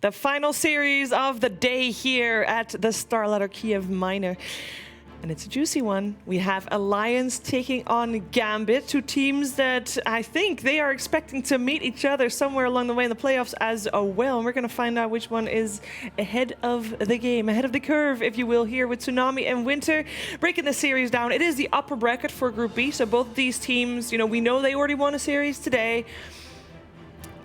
The final series of the day here at the StarLadder Kyiv Minor. And it's a juicy one. We have Alliance taking on Gambit, two teams that I think they are expecting to meet each other somewhere along the way in the playoffs as well. And we're going to find out which one is ahead of the game, ahead of the curve, if you will, here with Tsunami and Winter. Breaking the series down, it is the upper bracket for Group B. So both of these teams, we know they already won a series today.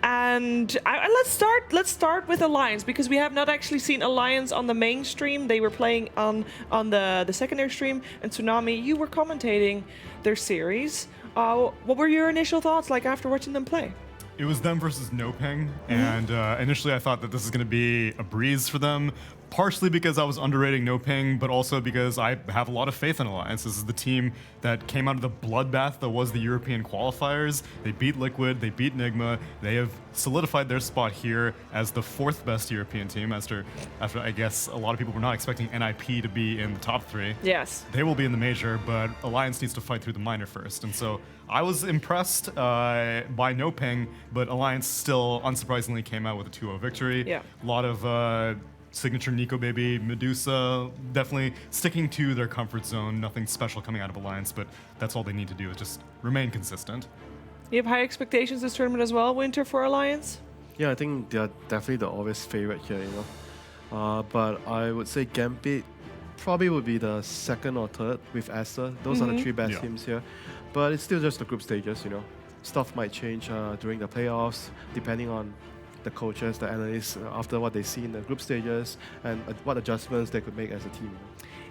And let's start with Alliance, because we have not actually seen Alliance on the main stream. They were playing on the secondary stream. And Tsunami, you were commentating their series. What were your initial thoughts like after watching them play? It was them versus NoPing, and initially I thought that this is going to be a breeze for them, partially because I was underrating NoPing, but also because I have a lot of faith in Alliance. This is the team that came out of the bloodbath that was the European qualifiers. They beat Liquid, they beat Nigma, they have solidified their spot here as the fourth best European team after I guess a lot of people were not expecting NIP to be in the top three. Yes. They will be in the major, but Alliance needs to fight through the minor first, and so I was impressed by NoPing, but Alliance still unsurprisingly came out with a 2-0 victory. Yeah. A lot of signature Nikobaby, Medusa, definitely sticking to their comfort zone. Nothing special coming out of Alliance, but that's all they need to do is just remain consistent. You have high expectations this tournament as well, Winter, for Alliance? Yeah, I think they're definitely the obvious favorite here, but I would say Gambit probably would be the second or third with Aster. Those are the three best teams here. But it's still just the group stages, Stuff might change during the playoffs, depending on the coaches, the analysts, after what they see in the group stages and what adjustments they could make as a team.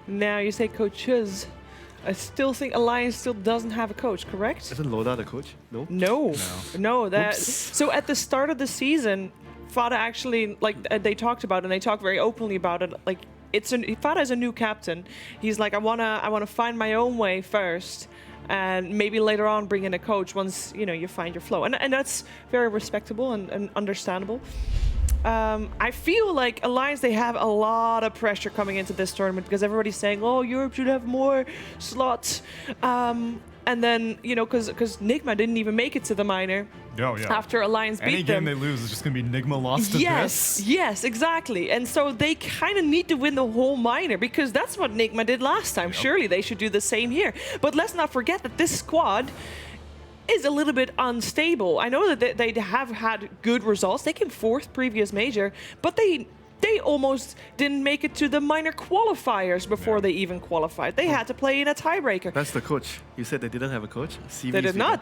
Now you say coaches. I still think Alliance still doesn't have a coach, correct? Isn't Loda the coach? No? No. So at the start of the season, Fata actually, they talked about it, and they talked very openly about it. Fata is a new captain. He's like, I wanna find my own way first, and maybe later on bring in a coach once you find your flow, and that's very respectable and understandable. I feel like Alliance, they have a lot of pressure coming into this tournament because everybody's saying, oh, Europe should have more slots. And then, because Nigma didn't even make it to the minor after Alliance beat them. Any game they lose is just going to be Nigma lost to this. Yes, exactly. And so they kind of need to win the whole minor because that's what Nigma did last time. Yep. Surely they should do the same here. But let's not forget that this squad is a little bit unstable. I know that they have had good results. They came fourth previous major, but they almost didn't make it to the minor qualifiers before they even qualified. They had to play in a tiebreaker. That's the coach. You said they didn't have a coach? They did not.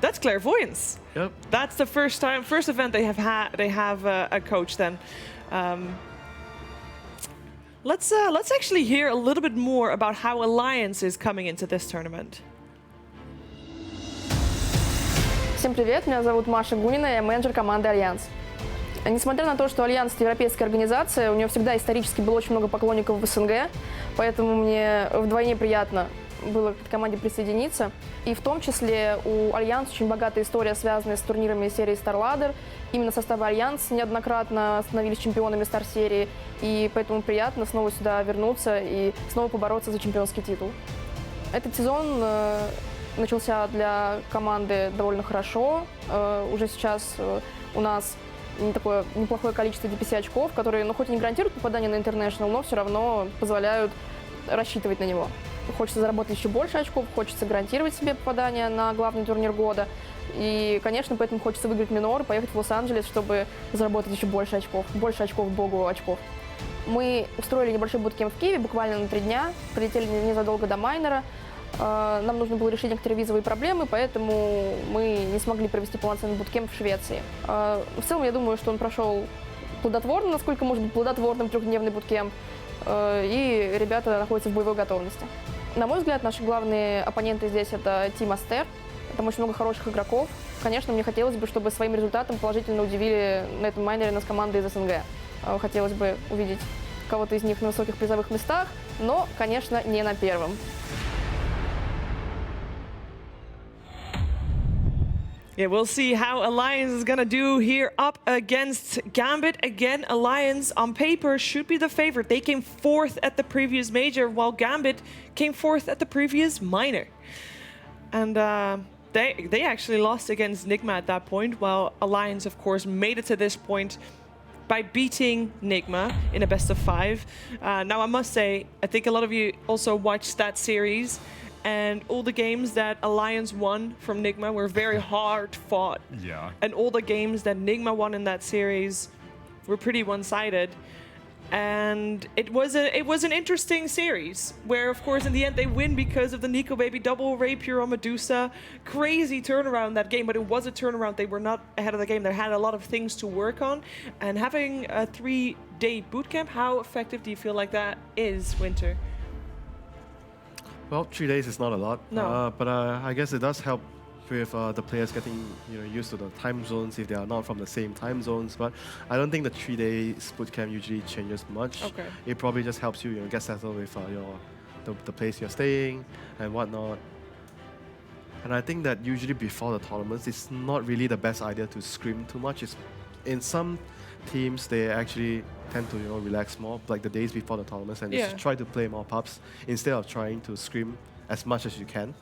That's clairvoyance. Yep. That's the first event they have a coach then. Let's actually hear a little bit more about how Alliance is coming into this tournament. Всем привет, меня зовут Маша Гунина, я менеджер команды «Альянс». Несмотря на то, что «Альянс» — это европейская организация, у нее всегда исторически было очень много поклонников в СНГ, поэтому мне вдвойне приятно было к этой команде присоединиться. И в том числе у «Альянс» очень богатая история, связанная с турнирами серии StarLadder. Именно составы «Альянс» неоднократно становились чемпионами Стар-серии, и поэтому приятно снова сюда вернуться и снова побороться за чемпионский титул. Этот сезон начался для команды довольно хорошо. Уже сейчас у нас такое неплохое количество DPC очков, которые, хоть и не гарантируют попадание на International, но все равно позволяют рассчитывать на него. Хочется заработать еще больше очков, хочется гарантировать себе попадание на главный турнир года. И, конечно, поэтому хочется выиграть минор, поехать в Лос-Анджелес, чтобы заработать еще больше очков. Больше очков, богу очков. Мы устроили небольшой буткемп в Киеве буквально на 3 дня, прилетели незадолго до майнера. Нам нужно было решить некоторые визовые проблемы, поэтому мы не смогли провести полноценный буткемп в Швеции. В целом, я думаю, что он прошел плодотворно, насколько может быть плодотворным 3-дневный буткемп, и ребята находятся в боевой готовности. На мой взгляд, наши главные оппоненты здесь — это Team Aster. Там очень много хороших игроков. Конечно, мне хотелось бы, чтобы своим результатом положительно удивили на этом майнере нас команды из СНГ. Хотелось бы увидеть кого-то из них на высоких призовых местах, но, конечно, не на первом. Yeah, we'll see how Alliance is gonna do here up against Gambit. Again, Alliance on paper should be the favorite. They came fourth at the previous major, while Gambit came fourth at the previous minor. And they actually lost against Nigma at that point, while Alliance, of course, made it to this point by beating Nigma in a best of 5. Now, I must say, I think a lot of you also watched that series, and all the games that Alliance won from Nigma were very hard fought. Yeah. And all the games that Nigma won in that series were pretty one-sided. And it was an interesting series where, of course, in the end they win because of the Nikobaby double Rapier on Medusa. Crazy turnaround that game, but it was a turnaround. They were not ahead of the game. They had a lot of things to work on. And having a 3-day bootcamp, how effective do you feel like that is, Winter? Well, 3 days is not a lot. No. But I guess it does help with the players getting used to the time zones if they are not from the same time zones. But I don't think the 3 days bootcamp usually changes much. Okay. It probably just helps you, get settled with the place you're staying and whatnot. And I think that usually before the tournaments, it's not really the best idea to scrim too much. It's, in some teams, they actually tend to relax more, like the days before the tournaments, and just try to play more pubs instead of trying to scrim as much as you can,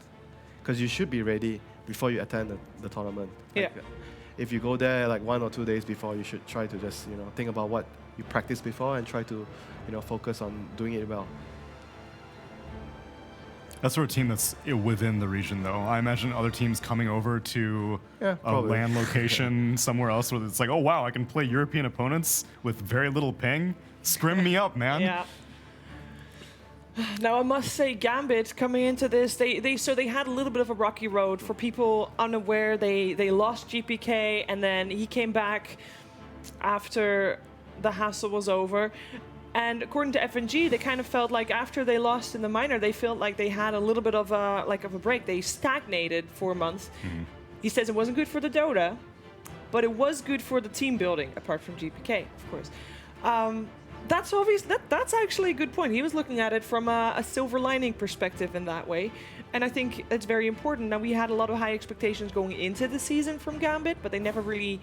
because you should be ready before you attend the tournament. Like, if you go there like 1 or 2 days before, you should try to just think about what you practiced before and try to focus on doing it well. That's sort of team that's within the region, though. I imagine other teams coming over to a LAN location somewhere else where it's like, oh wow, I can play European opponents with very little ping. Scrim me up, man. Yeah. Now, I must say, Gambit coming into this, they had a little bit of a rocky road. For people unaware, they lost GPK, and then he came back after the hassle was over. And according to FNG, they kind of felt like after they lost in the minor, they felt like they had a little bit of a break. They stagnated for a month. Mm-hmm. He says it wasn't good for the Dota, but it was good for the team building, apart from GPK, of course. That's obvious. That's actually a good point. He was looking at it from a silver lining perspective in that way, and I think it's very important. Now, we had a lot of high expectations going into the season from Gambit, but they never really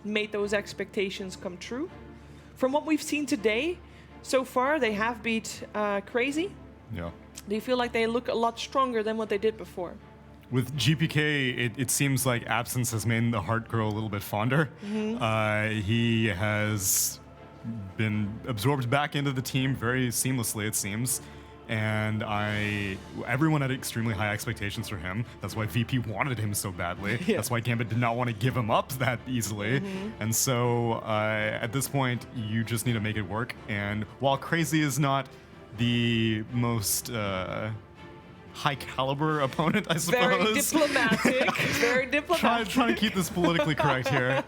made those expectations come true. From what we've seen today, so far they have beat KheZu. Yeah. Do you feel like they look a lot stronger than what they did before? With GPK, it seems like absence has made the heart grow a little bit fonder. Mm-hmm. He has been absorbed back into the team very seamlessly, it seems. And everyone had extremely high expectations for him. That's why VP wanted him so badly. Yeah. That's why Gambit did not want to give him up that easily. Mm-hmm. And so at this point, you just need to make it work. And while KheZu is not the most high caliber opponent, I suppose. Very diplomatic. Very diplomatic. Trying to keep this politically correct here.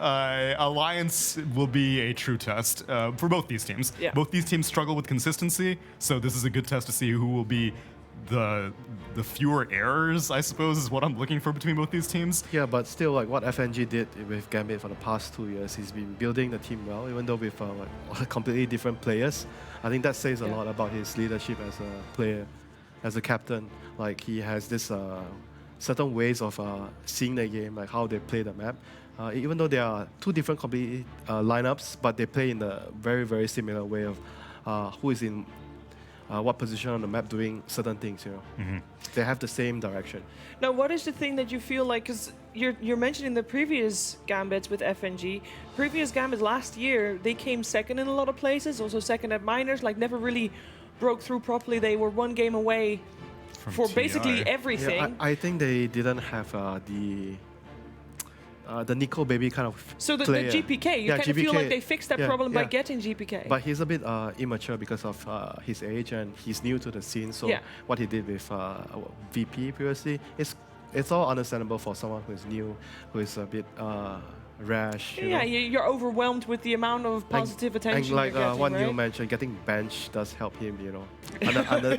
Alliance will be a true test for both these teams. Yeah. Both these teams struggle with consistency, so this is a good test to see who will be the fewer errors, I suppose, is what I'm looking for between both these teams. Yeah, but still, like what FNG did with Gambit for the past 2 years, he's been building the team well, even though with completely different players. I think that says a lot about his leadership as a player, as a captain. Like, he has this certain ways of seeing the game, like how they play the map. Even though there are two different complete lineups, but they play in a very, very similar way of who is in what position on the map doing certain things, Mm-hmm. They have the same direction. Now, what is the thing that you feel like, because you're mentioning the previous Gambits with FNG. Previous Gambits last year, they came second in a lot of places, also second at minors, like never really broke through properly. They were one game away for basically everything. Yeah, I think they didn't have the Nikobaby kind of So the player. GPK, you kind of feel like they fixed that problem by getting GPK. But he's a bit immature because of his age, and he's new to the scene. So what he did with VP previously, it's all understandable for someone who is new, who is a bit rash. You're overwhelmed with the amount of positive attention. And like you're getting, what right? you mentioned, getting benched does help him,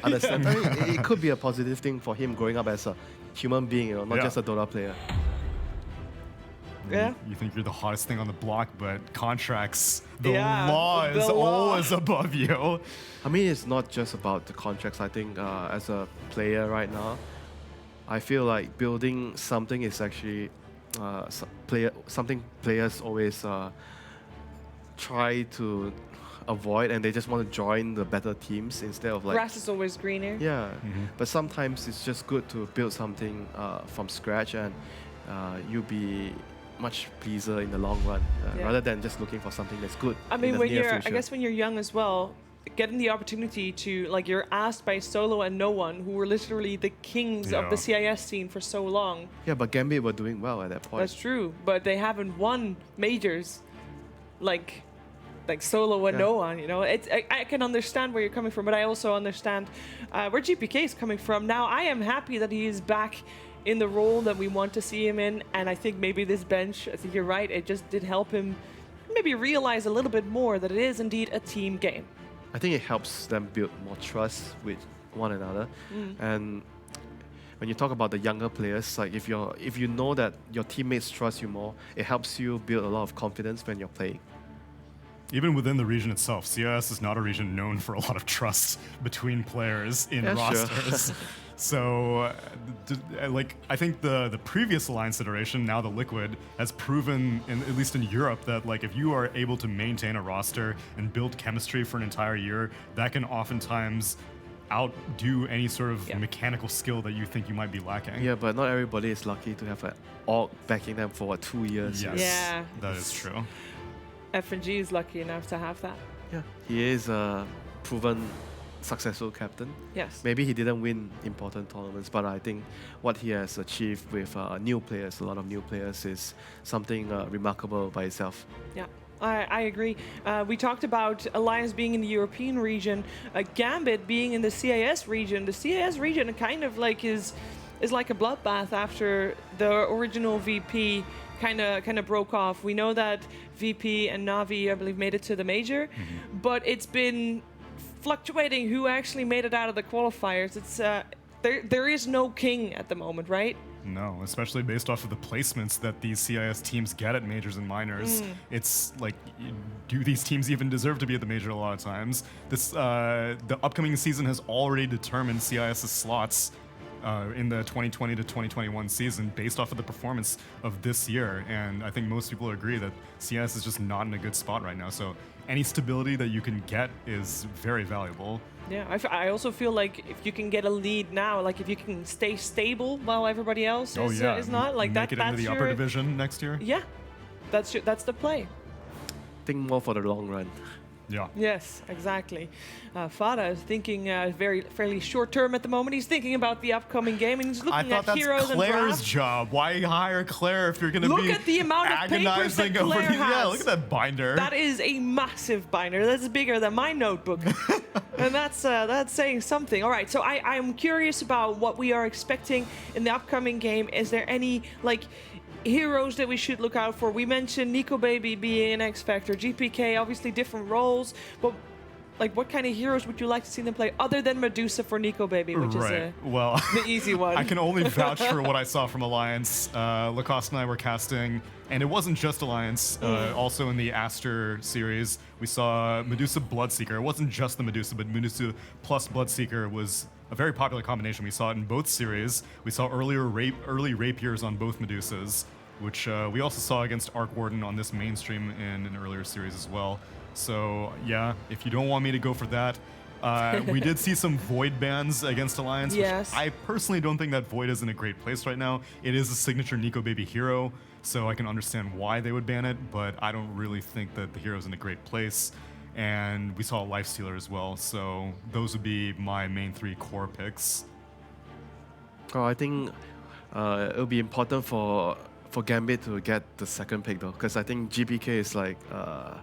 understand. I mean, it could be a positive thing for him growing up as a human being, not just a Dota player. Yeah. You think you're the hottest thing on the block, but contracts, the law is always above you. I mean, it's not just about the contracts. I think as a player right now, I feel like building something is actually something players always try to avoid, and they just want to join the better teams instead of like... Grass is always greener. Yeah, but sometimes it's just good to build something from scratch, and you be much pleaser in the long run, rather than just looking for something that's good. I mean, in the when near you're, future. I guess when you're young as well, getting the opportunity to, like, you're asked by Solo and No One, who were literally the kings of the CIS scene for so long. Yeah, but Gambit were doing well at that point. That's true, but they haven't won majors like Solo and No One. You know, I can understand where you're coming from, but I also understand where GPK is coming from. Now, I am happy that he is back in the role that we want to see him in, and I think maybe this bench, I think you're right, it just did help him maybe realize a little bit more that it is indeed a team game. I think it helps them build more trust with one another. And when you talk about the younger players, like if you know that your teammates trust you more, it helps you build a lot of confidence when you're playing. Even within the region itself, CIS is not a region known for a lot of trust between players in rosters. So, like, I think the previous Alliance iteration, now the Liquid, has proven, at least in Europe, that like if you are able to maintain a roster and build chemistry for an entire year, that can oftentimes outdo any sort of mechanical skill that you think you might be lacking. Yeah, but not everybody is lucky to have an org backing them for 2 years. Yes, Yeah. that is true. FNG is lucky enough to have that. Yeah, he is a proven successful captain. Yes. Maybe he didn't win important tournaments, but I think what he has achieved with new players, a lot of new players, is something remarkable by itself. Yeah, I agree. We talked about Alliance being in the European region, Gambit being in the CIS region. The CIS region kind of like is like a bloodbath after the original VP kind of broke off. We know that VP and Navi, I believe, made it to the major, but it's been fluctuating who actually made it out of the qualifiers. It's there is no king at the moment, right? No, especially based off of the placements that these CIS teams get at majors and minors. It's like, do these teams even deserve to be at the major a lot of times? This the upcoming season has already determined CIS's slots in the 2020 to 2021 season based off of the performance of this year. And I think most people agree that CIS is just not in a good spot right now. So any stability that you can get is very valuable. Yeah, I also feel like if you can get a lead now, like if you can stay stable while everybody else is not, like Make it that's into the upper division next year. Yeah, that's the play. Think more for the long run. Yeah. Yes, exactly. Fata is thinking fairly short term at the moment. He's thinking about the upcoming game and he's looking at heroes and Claire's drafts. job. Why hire Claire if you're going to be Look at the amount of papers that agonizing over Claire these? Yeah, has. look at that binder. That is a massive binder. That's bigger than my notebook. And that's saying something. All right, so I'm curious about what we are expecting in the upcoming game. Is there any, like, heroes that we should look out for? We mentioned Nikobaby being an X Factor, GPK, obviously different roles, but like what kind of heroes would you like to see them play other than Medusa for Nikobaby, which is the easy one? I can only vouch for what I saw from Alliance. Lacoste and I were casting, and it wasn't just Alliance. Also in the Aster series, we saw Medusa Bloodseeker. It wasn't just the Medusa, but Medusa plus Bloodseeker was a very popular combination. We saw it in both series. We saw early rapiers on both Medusas, which we also saw against Arc Warden on this mainstream in an earlier series as well. So yeah, if you don't want me to go for that, we did see some Void bans against Alliance, which I personally don't think that Void is in a great place right now. It is a signature Nikobaby hero, so I can understand why they would ban it, but I don't really think that the hero's in a great place. And we saw a Lifestealer as well, so those would be my main 3 core picks. Oh, I think it'll be important for Gambit to get the second pick though, because I think GPK is like a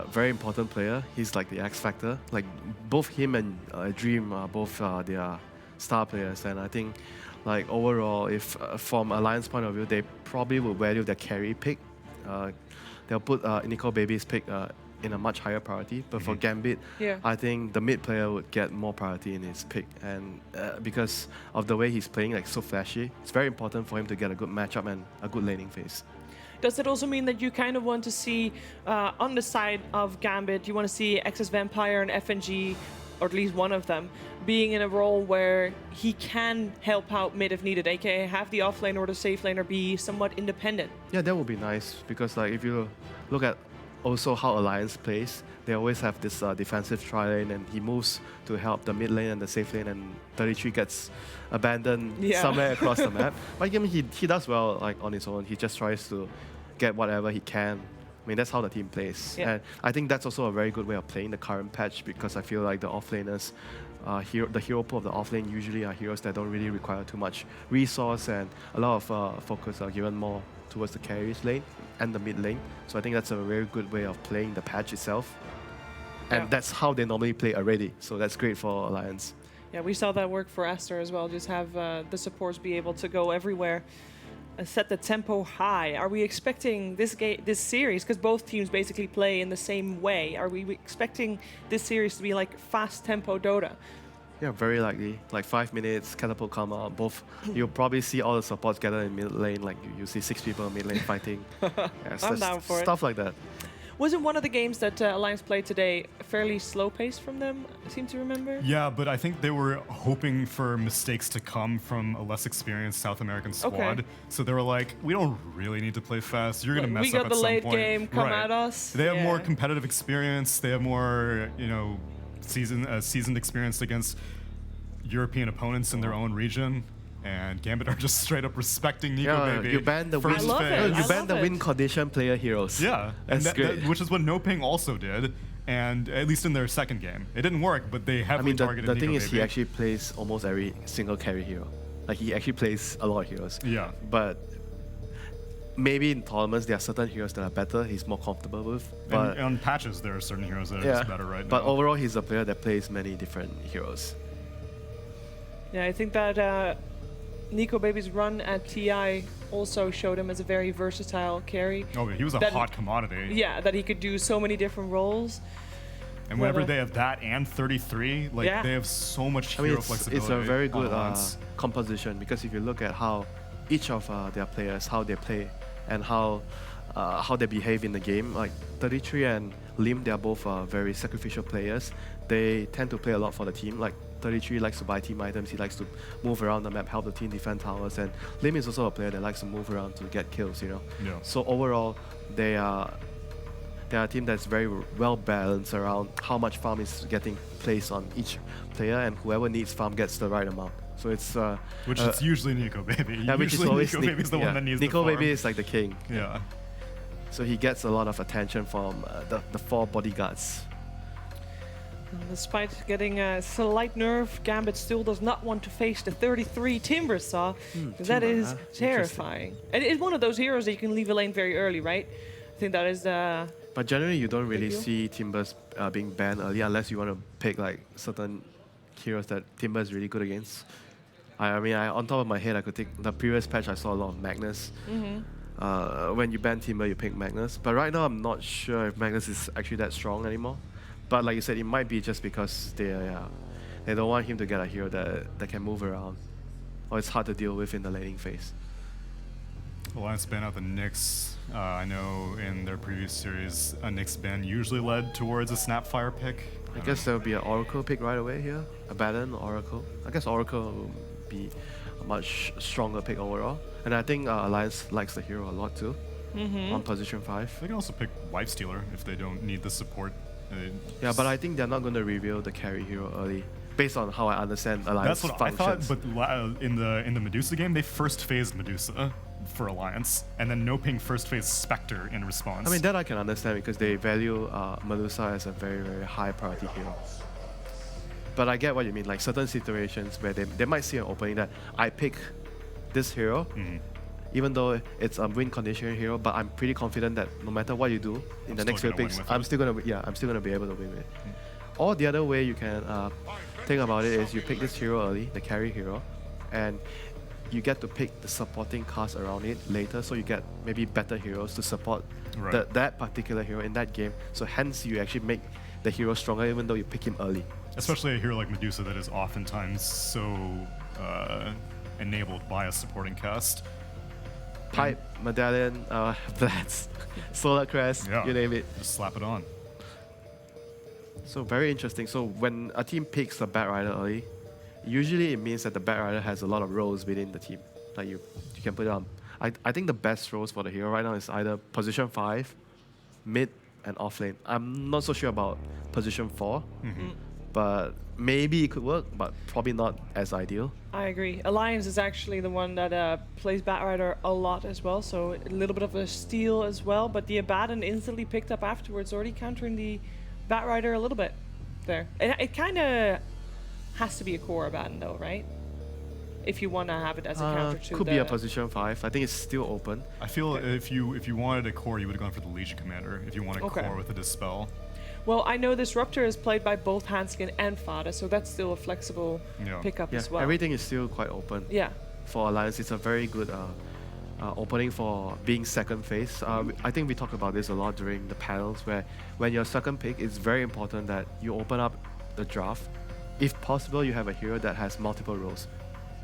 very important player. He's like the X Factor. Like both him and Dream are both their star players, and I think like overall, if from Alliance point of view, they probably will value their carry pick. They'll put Nikobaby's pick in a much higher priority, but for Gambit, I think the mid player would get more priority in his pick, and because of the way he's playing, like so flashy, it's very important for him to get a good matchup and a good laning phase. Does it also mean that you kind of want to see, on the side of Gambit, you want to see XS Vampire and FNG, or at least one of them, being in a role where he can help out mid if needed, aka have the offlane or the safe laner be somewhat independent? Yeah, that would be nice, because like if you look at also how Alliance plays, they always have this defensive tri-lane, and he moves to help the mid lane and the safe lane, and 33 gets abandoned somewhere across the map. But I mean, he does well like on his own. He just tries to get whatever he can. I mean, that's how the team plays. Yeah. And I think that's also a very good way of playing the current patch, because I feel like the offlaners, the hero pool of the offlane usually are heroes that don't really require too much resource, and a lot of focus are given more towards the carries lane and the mid lane. So I think that's a very good way of playing the patch itself. And Yeah. that's how they normally play already. So that's great for Alliance. Yeah, we saw that work for Aster as well. Just have the supports be able to go everywhere and set the tempo high. Are we expecting this series, because both teams basically play in the same way, are we expecting this series to be like fast tempo Dota? Yeah, very likely. Like 5 minutes, catapult come out, both. You'll probably see all the supports gather in mid lane, like you see 6 people in mid lane fighting. Yeah, I'm down for it. Stuff like that. Wasn't one of the games that Alliance played today fairly slow paced from them, I seem to remember? Yeah, but I think they were hoping for mistakes to come from a less experienced South American squad. So they were like, we don't really need to play fast. You're going to mess we up got at the some late point. game come Right. at us. They have more Yeah. competitive experience. They have more, seasoned experience against European opponents in their own region. And Gambit are just straight up respecting Nikobaby. Yeah, you ban the win. first I love it. phase. You I ban love the it. win condition player heroes. Yeah, That's and great. which is what NoPing also did, and at least in their second game. It didn't work, but they I heavily mean, targeted the thing is, Nikobaby. he actually plays almost every single carry hero. Like, he actually plays a lot of heroes. Yeah. But maybe in tournaments, there are certain heroes that are better, he's more comfortable with. But And on patches, there are certain heroes that are yeah, just better right but now. overall, he's a player that plays many different heroes. Yeah, I think that Nikobaby's run at TI also showed him as a very versatile carry. Oh, he was a that- hot commodity. Yeah, that he could do so many different roles. And whenever But, they have that and 33, like Yeah. they have so much I mean, hero it's flexibility. a very on good Alliance. composition, because if you look at how each of their players, how they play, and how they behave in the game, like 33 and Limmp, they are both very sacrificial players. They tend to play a lot for the team. Like 33 likes to buy team items, he likes to move around the map, help the team defend towers, and Limmp is also a player that likes to move around to get kills, Yeah. So overall, they are a team that's very well balanced around how much farm is getting placed on each player, and whoever needs farm gets the right amount. So it's Which is usually Nikobaby. yeah, which is Usually always Nikobaby's the one that needs the farm. Nikobaby is like the king. Yeah. So he gets a lot of attention from the 4 bodyguards. Despite getting a slight nerve, Gambit still does not want to face the 33 Timber Saw. That Timber, is huh? terrifying. And it's one of those heroes that you can leave a lane very early, right? I think that is the... But generally, you don't really deal. see Timbers being banned early, unless you want to pick like certain heroes that Timber is really good against. I mean, on top of my head, I could take the previous patch. I saw a lot of Magnus. When you ban Timber, you pick Magnus. But right now, I'm not sure if Magnus is actually that strong anymore. But like you said, it might be just because they don't want him to get a hero that can move around, or it's hard to deal with in the laning phase. Alliance ban out the Nyx. I know in their previous series, a Nyx ban usually led towards a Snapfire pick. I guess there will be an Oracle pick right away here. A Baron, Oracle. I guess Oracle will be a much stronger pick overall. And I think Alliance likes the hero a lot too. On position 5. They can also pick Lifestealer if they don't need the support. Yeah, but I think they're not going to reveal the carry hero early, based on how I understand Alliance That's what I functions. thought, but in the Medusa game, they first phased Medusa for Alliance, and then NoPing first phased Spectre in response. I mean, that I can understand because they value Medusa as a very, very high priority hero. But I get what you mean, like certain situations where they might see an opening that I pick this hero, even though it's a win condition hero, but I'm pretty confident that no matter what you do in the still next few gonna win picks, with I'm it. still gonna be able to win with it. Or the other way you can think about it is you pick this hero early, the carry hero, and you get to pick the supporting cast around it later, so you get maybe better heroes to support Right. that particular hero in that game. So hence you actually make the hero stronger even though you pick him early. Especially a hero like Medusa that is oftentimes so enabled by a supporting cast. Pipe, Medallion, Blast, Solar Crest, Yeah. you name it. Just slap it on. So very interesting. So when a team picks a Bat Rider early, usually it means that the Bat Rider has a lot of roles within the team. Like you can put it on. I think the best roles for the hero right now is either position 5, mid, and off lane. I'm not so sure about position 4, but maybe it could work, but probably not as ideal. I agree. Alliance is actually the one that plays Batrider a lot as well, so a little bit of a steal as well, but the Abaddon instantly picked up afterwards, already countering the Batrider a little bit there. It kind of has to be a core Abaddon though, right? If you want to have it as a counter to could be a position 5. I think it's still open. I feel if you wanted a core, you would have gone for the Legion Commander. If you want a core with a Dispel. Well, I know Disruptor is played by both Handsken and Fata, so that's still a flexible pickup as well. Everything is still quite open. Yeah. For Alliance, it's a very good opening for being second phase. I think we talked about this a lot during the panels, where when you're second pick, it's very important that you open up the draft. If possible, you have a hero that has multiple roles,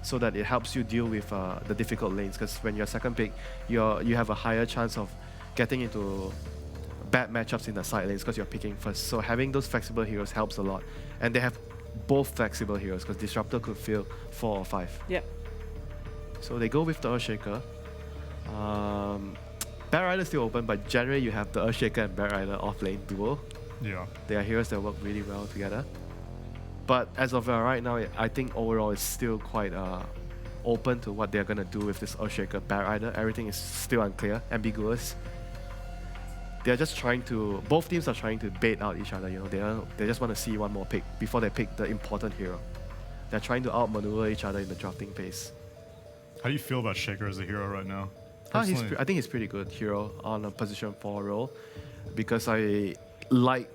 so that it helps you deal with the difficult lanes. Because when you're second pick, you have a higher chance of getting into bad matchups in the side lanes because you're picking first. So having those flexible heroes helps a lot. And they have both flexible heroes because Disruptor could fill 4 or 5. Yeah. So they go with the Earthshaker. Batrider is still open, but generally you have the Earthshaker and Batrider off lane duo. Yeah. They are heroes that work really well together. But as of right now, I think overall it's still quite open to what they're going to do with this Earthshaker Batrider. Everything is still unclear, ambiguous. They're just trying to, both teams are trying to bait out each other, you know, they just want to see one more pick before they pick the important hero. They're trying to outmaneuver each other in the drafting phase. How do you feel about Shaker as a hero right now? I think he's pretty good hero on a position 4 role, because I like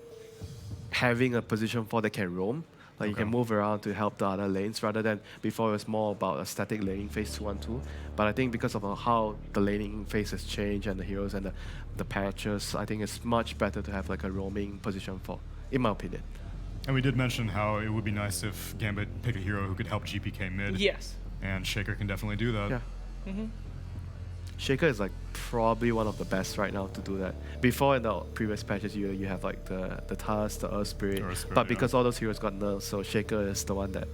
having a position 4 that can roam. Like you can move around to help the other lanes, rather than before it was more about a static laning phase 2-on-2. But I think because of how the laning phase has changed and the heroes and the patches, I think it's much better to have like a roaming position 4, in my opinion. And we did mention how it would be nice if Gambit pick a hero who could help GPK mid. Yes. And Shaker can definitely do that. Yeah. Shaker is like probably one of the best right now to do that. Before in the previous patches, you have like the Tusk, the Earth Spirit, but because all those heroes got nerfed, so Shaker is the one that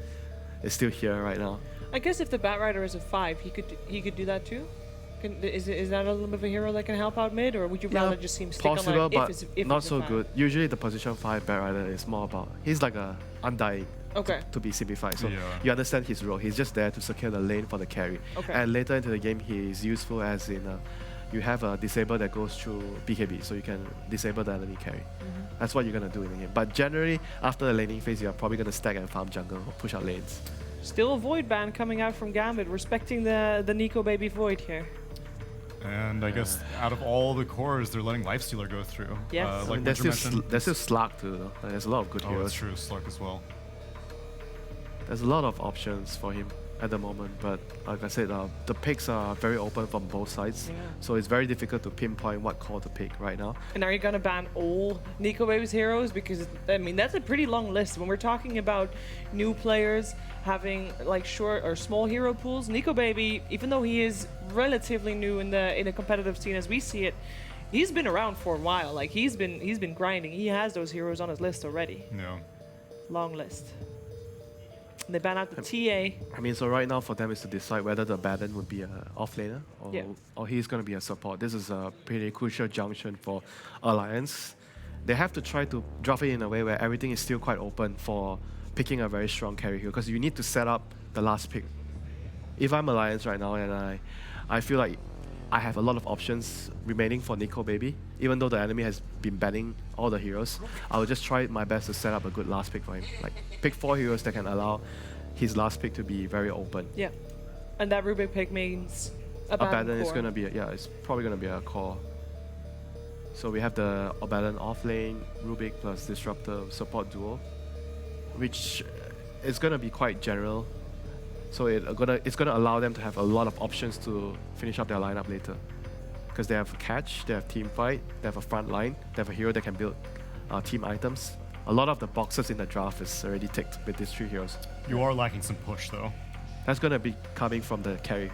is still here right now. I guess if the Batrider is a 5, he could do that too. Is that a little bit of a hero that can help out mid, or would you rather just see him stick possible, on like, if not it's so a 5? good. Usually the position 5 Batrider is more about, he's like a Undying. Okay. To be simplified. So you understand his role. He's just there to secure the lane for the carry. Okay. And later into the game, he is useful as in you have a disable that goes through BKB, so you can disable the enemy carry. That's what you're going to do in the game. But generally, after the laning phase, you're probably going to stack and farm jungle or push out lanes. Still a Void ban coming out from Gambit, respecting the Nikobaby Void here. And I guess out of all the cores, they're letting Lifestealer go through. Yes. Like there's still Slug too, though. There's a lot of good heroes. Oh, that's true. Slug as well. There's a lot of options for him at the moment, but like I said, the picks are very open from both sides, so it's very difficult to pinpoint what call to pick right now. And are you gonna ban all Nikobaby's heroes? Because I mean that's a pretty long list. When we're talking about new players having like short or small hero pools, Nikobaby, even though he is relatively new in the competitive scene as we see it, he's been around for a while. Like he's been grinding. He has those heroes on his list already. Yeah. Long list. And they ban out the TA. I mean, so right now for them is to decide whether the Abaddon would be an offlaner or he's going to be a support. This is a pretty crucial junction for Alliance. They have to try to draft it in a way where everything is still quite open for picking a very strong carry here, because you need to set up the last pick. If I'm Alliance right now and I feel like I have a lot of options remaining for Nikobaby, even though the enemy has been banning all the heroes, I will just try my best to set up a good last pick for him. Like, pick 4 heroes that can allow his last pick to be very open. Yeah. And that Rubik pick means Abaddon is going to be, it's probably going to be a core. So we have the Abaddon off lane, Rubik plus Disruptor support duo, which is going to be quite general. So it's gonna allow them to have a lot of options to finish up their lineup later, because they have catch, they have team fight, they have a front line, they have a hero that can build team items. A lot of the boxes in the draft is already ticked with these 3 heroes. You are lacking some push though. That's gonna be coming from the carry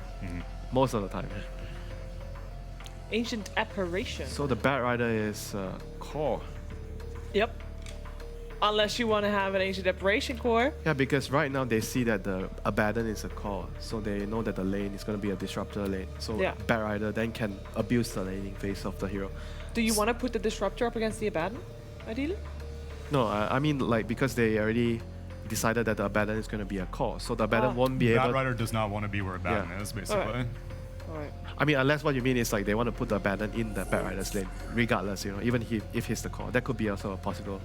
most of the time. Ancient Apparition. So the Batrider is core. Yep. Unless you want to have an Ancient Apparition core. Yeah, because right now they see that the Abaddon is a core, so they know that the lane is going to be a Disruptor lane. So Batrider then can abuse the laning phase of the hero. Do you want to put the Disruptor up against the Abaddon, ideally? No, I mean like because they already decided that the Abaddon is going to be a core, so the Abaddon won't be able. Batrider does not want to be where Abaddon Yeah. is, basically. Alright. I mean, unless what you mean is like they want to put the Abaddon in the Batrider's lane, regardless, even if he's the core. That could be also a possible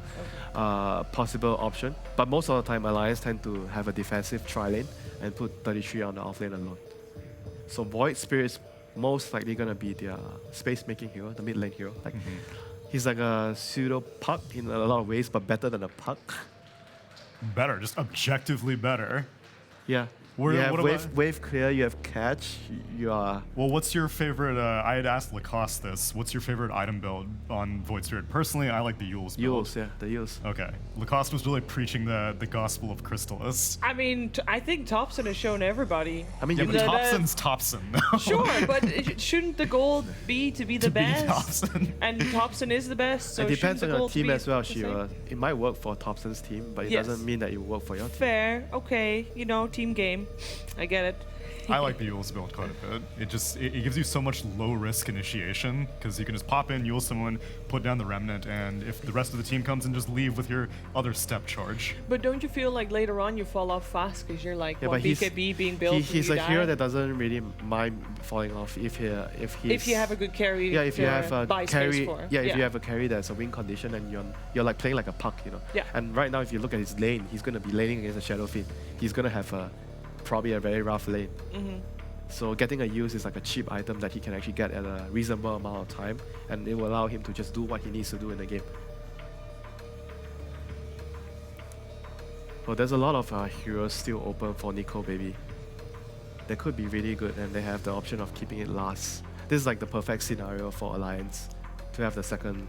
option. But most of the time, Alliance tend to have a defensive tri-lane and put 33 on the off-lane alone. So Void Spirit's most likely going to be their space-making hero, the mid-lane hero. Like he's like a pseudo-puck in a lot of ways, but better than a puck. Better, just objectively better. Yeah. Where- you have what about- wave clear, you have catch, you are... Well, what's your favorite? I had asked Lacoste this. What's your favorite item build on Void Spirit? Personally, I like the Yules build. Yules, yeah, the Yules. Okay. Lacoste was really preaching the gospel of Crystallis. I mean, I think Thompson has shown everybody. I mean, Yeah, you but The- Thompson's Thompson. though. Sure, but shouldn't the goal be to be the To be best? Thompson. And Thompson is the best, so it depends on shouldn't the your goal team be as well, the same? Shiva. It might work for Thompson's team, but it Yes. doesn't mean that it will work for your team. Fair, okay, team game. I get it. I like the Yules build quite a bit. It gives you so much low risk initiation because you can just pop in, Yule someone, put down the remnant, and if the rest of the team comes and just leave with your other step charge. But don't you feel like later on you fall off fast because you're like, Yeah, well, but he's- BKB being built and He's you a hero die? that doesn't really mind falling off if you If you have a good carry, yeah, if you to have a buy space carry, for. yeah, if you have a carry that's a win condition and you're like playing like a puck, Yeah. And right now, if you look at his lane, he's gonna be laning against a Shadow Fiend. He's gonna have probably a very rough lane. So getting a use is like a cheap item that he can actually get at a reasonable amount of time, and it will allow him to just do what he needs to do in the game. Well, there's a lot of heroes still open for Nikobaby. They could be really good, and they have the option of keeping it last. This is like the perfect scenario for Alliance to have the second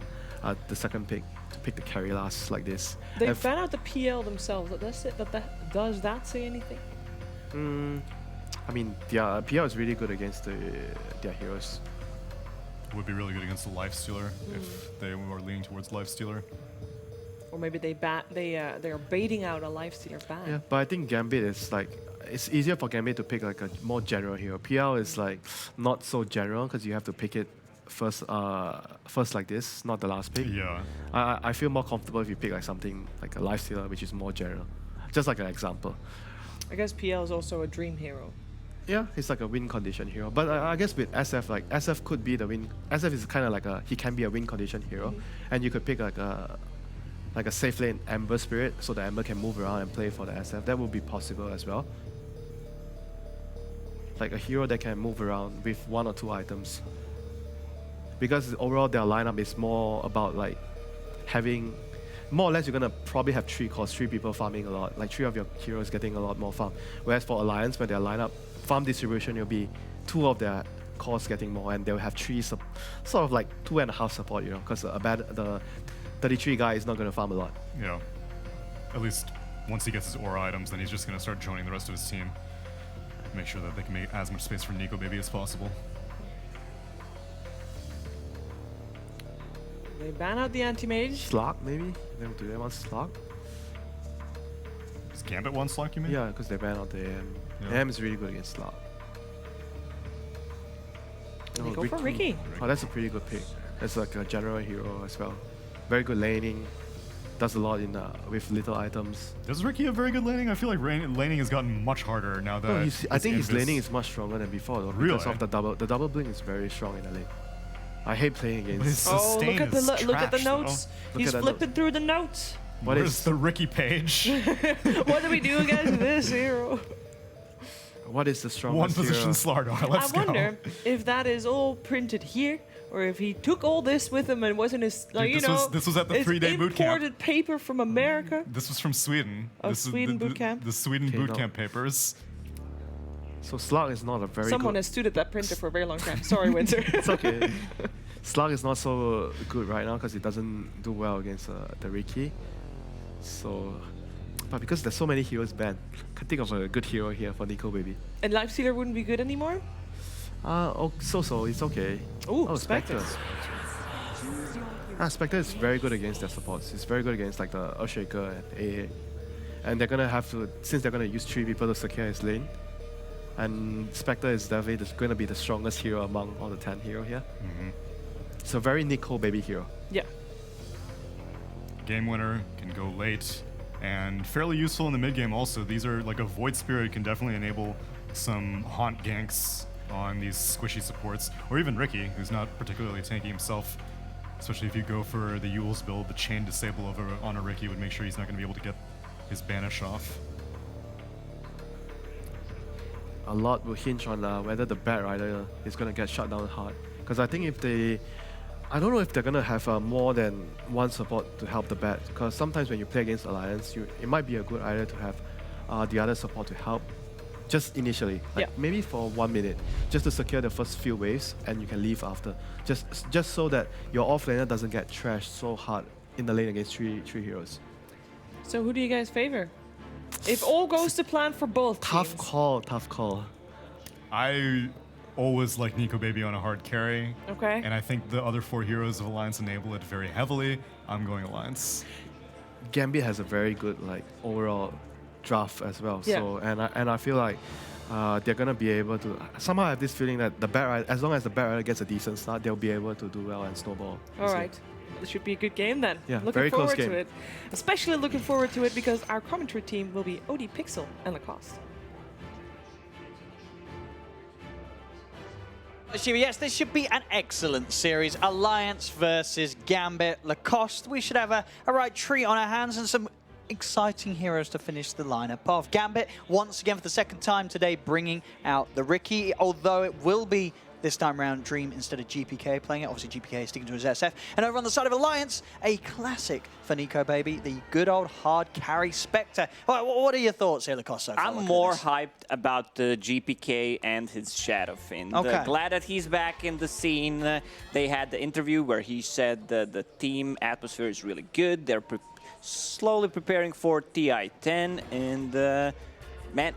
pick, to pick the carry last like this. They And ban out the PL themselves. Does that say anything? I mean, their PL is really good against their heroes. Would be really good against the Lifestealer if they were leaning towards Lifestealer. Or maybe they're baiting out a lifestealer ban. Yeah, but I think Gambit is like, it's easier for Gambit to pick like a more general hero. PL is like not so general because you have to pick it first like this, not the last pick. Yeah. I feel more comfortable if you pick like something like a lifestealer, which is more general. Just like an example. I guess PL is also a dream hero. Yeah, he's like a win condition hero. But I guess with SF, like SF could be the win. SF is kind of like he can be a win condition hero, and you could pick like a safe lane Ember Spirit, so the Ember can move around and play for the SF. That would be possible as well. Like a hero that can move around with one or two items. Because overall their lineup is more about like having, more or less you're gonna probably have three people farming a lot, like three of your heroes getting a lot more farm. Whereas for Alliance, when their lineup farm distribution, will be two of their cores getting more, and they'll have sort of like 2.5 support, because the 33 guy is not gonna farm a lot. Yeah. At least once he gets his aura items, then he's just going to start joining the rest of his team. Make sure that they can make as much space for Nikobaby as possible. They ban out the anti-mage. Slug maybe? Do they want Slug? Does Gambit one slot, you mean? Yeah, because they ban out the AM. Yeah. AM is really good against Slug. They go for Ricky. Oh, that's a pretty good pick. That's like a general hero as well. Very good laning. Does a lot in with little items. Does Ricky have very good laning? I feel like laning has gotten much harder now that. No, I think his Invis- laning is much stronger than before though, Really? because of the double blink is very strong in the lane. I hate playing But against. his Oh, sustain look at the is look at the trash, though. notes. Look He's at the flipping through the notes. What Where's is the Ricky page? What do we do against this hero? what is the strongest One position hero? Slardar. Let's I wonder if that is all printed here, or if he took all this with him and wasn't his, like, this was at the it's 3-day boot camp. imported paper from America. This was from Sweden. Oh, This is Sweden the, boot camp? The Sweden Okay, boot no. camp papers. So Slug is not a very Someone good. has stood at that printer for a very long time. Sorry, Winter. It's okay. Slug is not so good right now because it doesn't do well against the Ricky. So, but because there's so many heroes banned, can't think of a good hero here for Nikobaby. And Lifestealer wouldn't be good anymore? So it's okay. Ooh, Oh, Spectre. Spectre is very good against their supports. It's very good against like the Earthshaker and AA. And they're gonna have to, since they're gonna use 3 people to secure his lane. And Spectre is definitely gonna be the strongest hero among all the 10 hero here. It's a very Nikobaby hero. Yeah. game winner, can go late, and fairly useful in the mid game also. These are like a Void Spirit can definitely enable some haunt ganks on these squishy supports, or even Ricky, who's not particularly tanky himself. Especially if you go for the Yule's build, the chain disable over on a Ricky would make sure he's not going to be able to get his banish off. A lot will hinge on whether the Bat Rider is going to get shut down hard. Because I think if they... I don't know if they're going to have more than one support to help the Bat. Because sometimes when you play against Alliance, it might be a good idea to have the other support to help. Just initially, like maybe for 1 minute, just to secure the first few waves, and you can leave after. Just so that your offlaner doesn't get trashed so hard in the lane against three heroes. So who do you guys favor? If all goes to plan for both Tough teams. tough call. I always like Nikobaby on a hard carry. Okay. And I think the other 4 heroes of Alliance enable it very heavily. I'm going Alliance. Gambit has a very good overall draft as well. Yeah. So and I feel like they're gonna be able to somehow have this feeling that the Bat Rider, as long as the Bat Rider gets a decent start, they'll be able to do well and snowball. All right. This should be a good game then. Yeah, looking very close forward game. to it. Especially looking forward to it because our commentary team will be OD Pixel and Lacoste. Yes, this should be an excellent series. Alliance versus Gambit, Lacoste. We should have a right treat on our hands and some exciting heroes to finish the lineup off. Gambit, once again for the second time today, bringing out the Ricky, although it will be this time around Dream instead of GPK playing it. Obviously, GPK is sticking to his SF. And over on the side of Alliance, a classic for Nikobaby, the good old hard carry Spectre. What are your thoughts here, Lacoste? So I'm more hyped about the GPK and his Shadowfiend. Okay. Glad that he's back in the scene. They had the interview where he said the team atmosphere is really good. They're slowly preparing for TI-10, and man,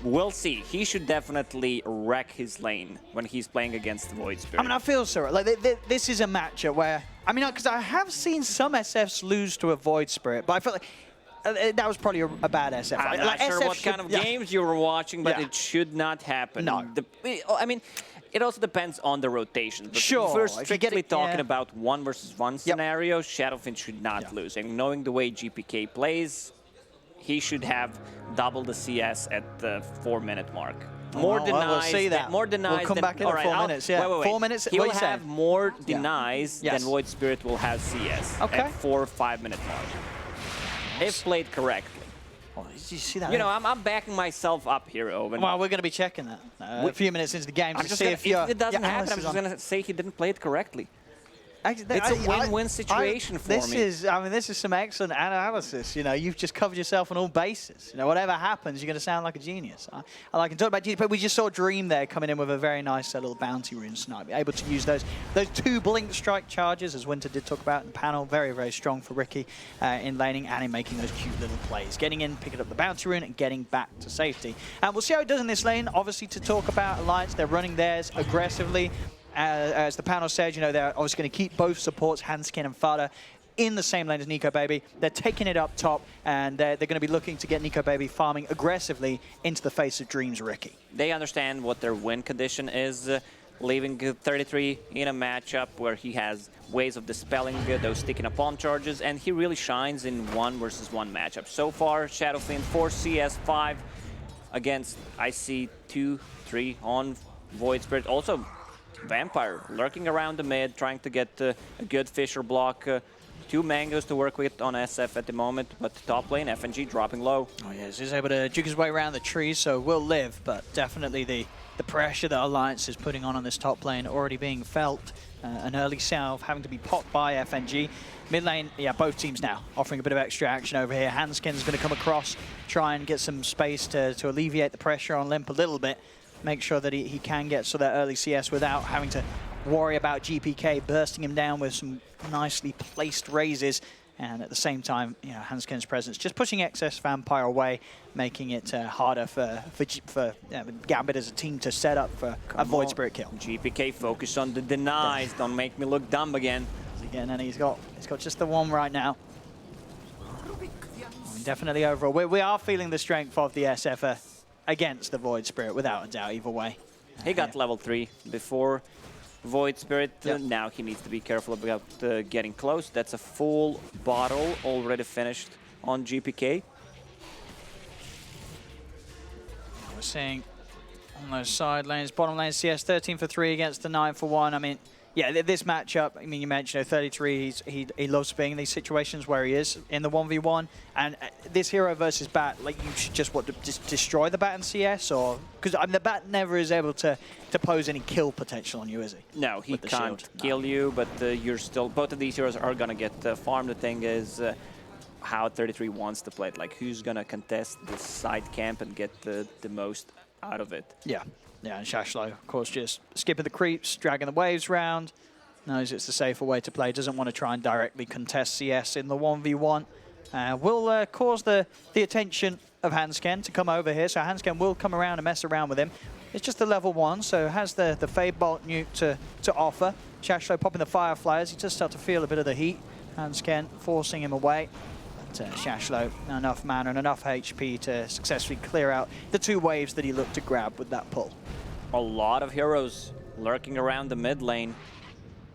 we'll see. He should definitely wreck his lane when he's playing against the Void Spirit. I mean, I feel so. Like this is a matchup where, I mean, because I have seen some SFs lose to a Void Spirit, but I feel like that was probably a bad SF. I'm not sure SF what kind of games you were watching, but it should not happen. No. I mean, it also depends on the rotation. But Sure. If we're If you strictly get it, talking about 1 versus 1 scenario, Shadowfiend should not lose. And knowing the way GPK plays, he should have double the CS at the 4-minute mark. More denies. We'll see that. More denies. We'll come back in 4 minutes. Yeah. Wait. 4 minutes. He what will you have saying? more denies Yes. than Void Spirit will have CS Okay. at 4 or 5-minute mark. If played correctly. Oh, did you see that? You know, I'm backing myself up here, Owen. Well, we're going to be checking that a few minutes into the game to see if it doesn't happen, I'm just going to say he didn't play it correctly. It's a win-win situation for me. This is some excellent analysis. You know, you've just covered yourself on all bases. You know, whatever happens, you're going to sound like a genius. I like to talk about GP, but we just saw Dream there coming in with a very nice little bounty rune snipe. Able to use those 2 blink strike charges, as Winter did talk about in the panel. Very, very strong for Ricky in laning and in making those cute little plays. Getting in, picking up the bounty rune, and getting back to safety. And we'll see how it does in this lane. Obviously, to talk about Alliance, they're running theirs aggressively. As the panel said, you know, they're obviously going to keep both supports, Handsken and Fata, in the same lane as Nikobaby. They're taking it up top, and they're going to be looking to get Nikobaby farming aggressively into the face of Dream's Ricky. They understand what their win condition is, leaving 33 in a matchup where he has ways of dispelling those sticking up palm charges, and he really shines in 1 versus 1 matchup. So far, Shadowfiend 4 CS 5 against IC 2, 3 on Void Spirit. Also, Vampire lurking around the mid, trying to get a good Fisher block. 2 mangoes to work with on SF at the moment, but top lane, FNG dropping low. Oh yes, he's able to juke his way around the trees, so will live, but definitely the pressure that Alliance is putting on this top lane already being felt. An early salve having to be popped by FNG. Mid lane, yeah, both teams now offering a bit of extra action over here. Handsken's going to come across, try and get some space to alleviate the pressure on Limmp a little bit. Make sure that he can get to that early CS without having to worry about GPK bursting him down with some nicely placed raises. And at the same time, you know, Handsken's presence just pushing excess Vampire away, making it harder for Gambit as a team to set up for a Void Spirit kill. GPK focus on the denies. Don't make me look dumb again. Again, and he's got just the one right now. I mean, definitely overall, we are feeling the strength of the SF against the Void Spirit, without a doubt, either way. He got level 3 before Void Spirit. Yep. Now he needs to be careful about getting close. That's a full bottle already finished on GPK. We're seeing on those side lanes, bottom lane CS 13 for 3 against the 9 for 1. I mean, yeah, this matchup, I mean, you mentioned 33, he loves being in these situations where he is in the 1v1. And this hero versus Bat, like, you should just, just destroy the Bat in CS? Or, because I mean, the Bat never is able to pose any kill potential on you, is he? No, he can't kill you, but you're still, both of these heroes are going to get farmed. The thing is how 33 wants to play it, like who's going to contest the side camp and get the most out of it. Yeah. Yeah, and Shachlo, of course, just skipping the creeps, dragging the waves round. Knows it's the safer way to play. Doesn't want to try and directly contest CS in the 1v1. Will cause the attention of Handsken to come over here. So Handsken will come around and mess around with him. It's just a level 1, so has the Fade Bolt nuke to offer. Shachlo popping the Fireflies. He does start to feel a bit of the heat. Handsken forcing him away. Shachlo, enough mana and enough HP to successfully clear out the 2 waves that he looked to grab with that pull. A lot of heroes lurking around the mid lane.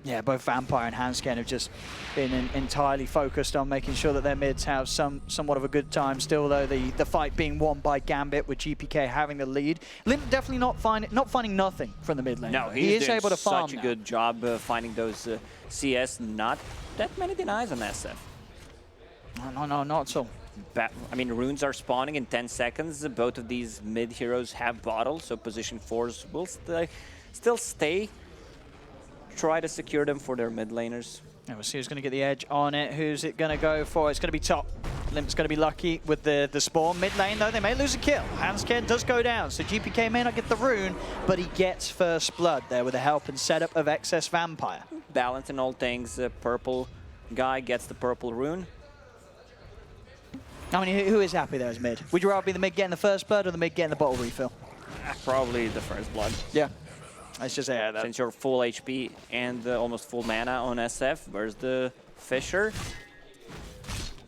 Yeah, both Vampire and Handsken have just been entirely focused on making sure that their mids have somewhat of a good time. Still, though, the fight being won by Gambit with GPK having the lead. Limmp definitely not finding nothing from the mid lane. No, he is able to farm such a good job finding those CS. Not that many denies on SF. No, not at all. I mean, runes are spawning in 10 seconds. Both of these mid heroes have bottles, so position 4s will still stay. Try to secure them for their mid laners. Yeah, we'll see who's going to get the edge on it. Who's it going to go for? It's going to be top. Limp's going to be lucky with the spawn. Mid lane, though, they may lose a kill. Handsken does go down, so GPK may not get the rune, but he gets first blood there with the help and setup of Excess Vampire. Balancing all things. Purple guy gets the purple rune. I mean, who is happy there as mid? Would you rather be the mid getting the first blood or the mid getting the bottle refill? Probably the first blood. Yeah. It's just that. Since you're full HP and almost full mana on SF, where's the Fisher?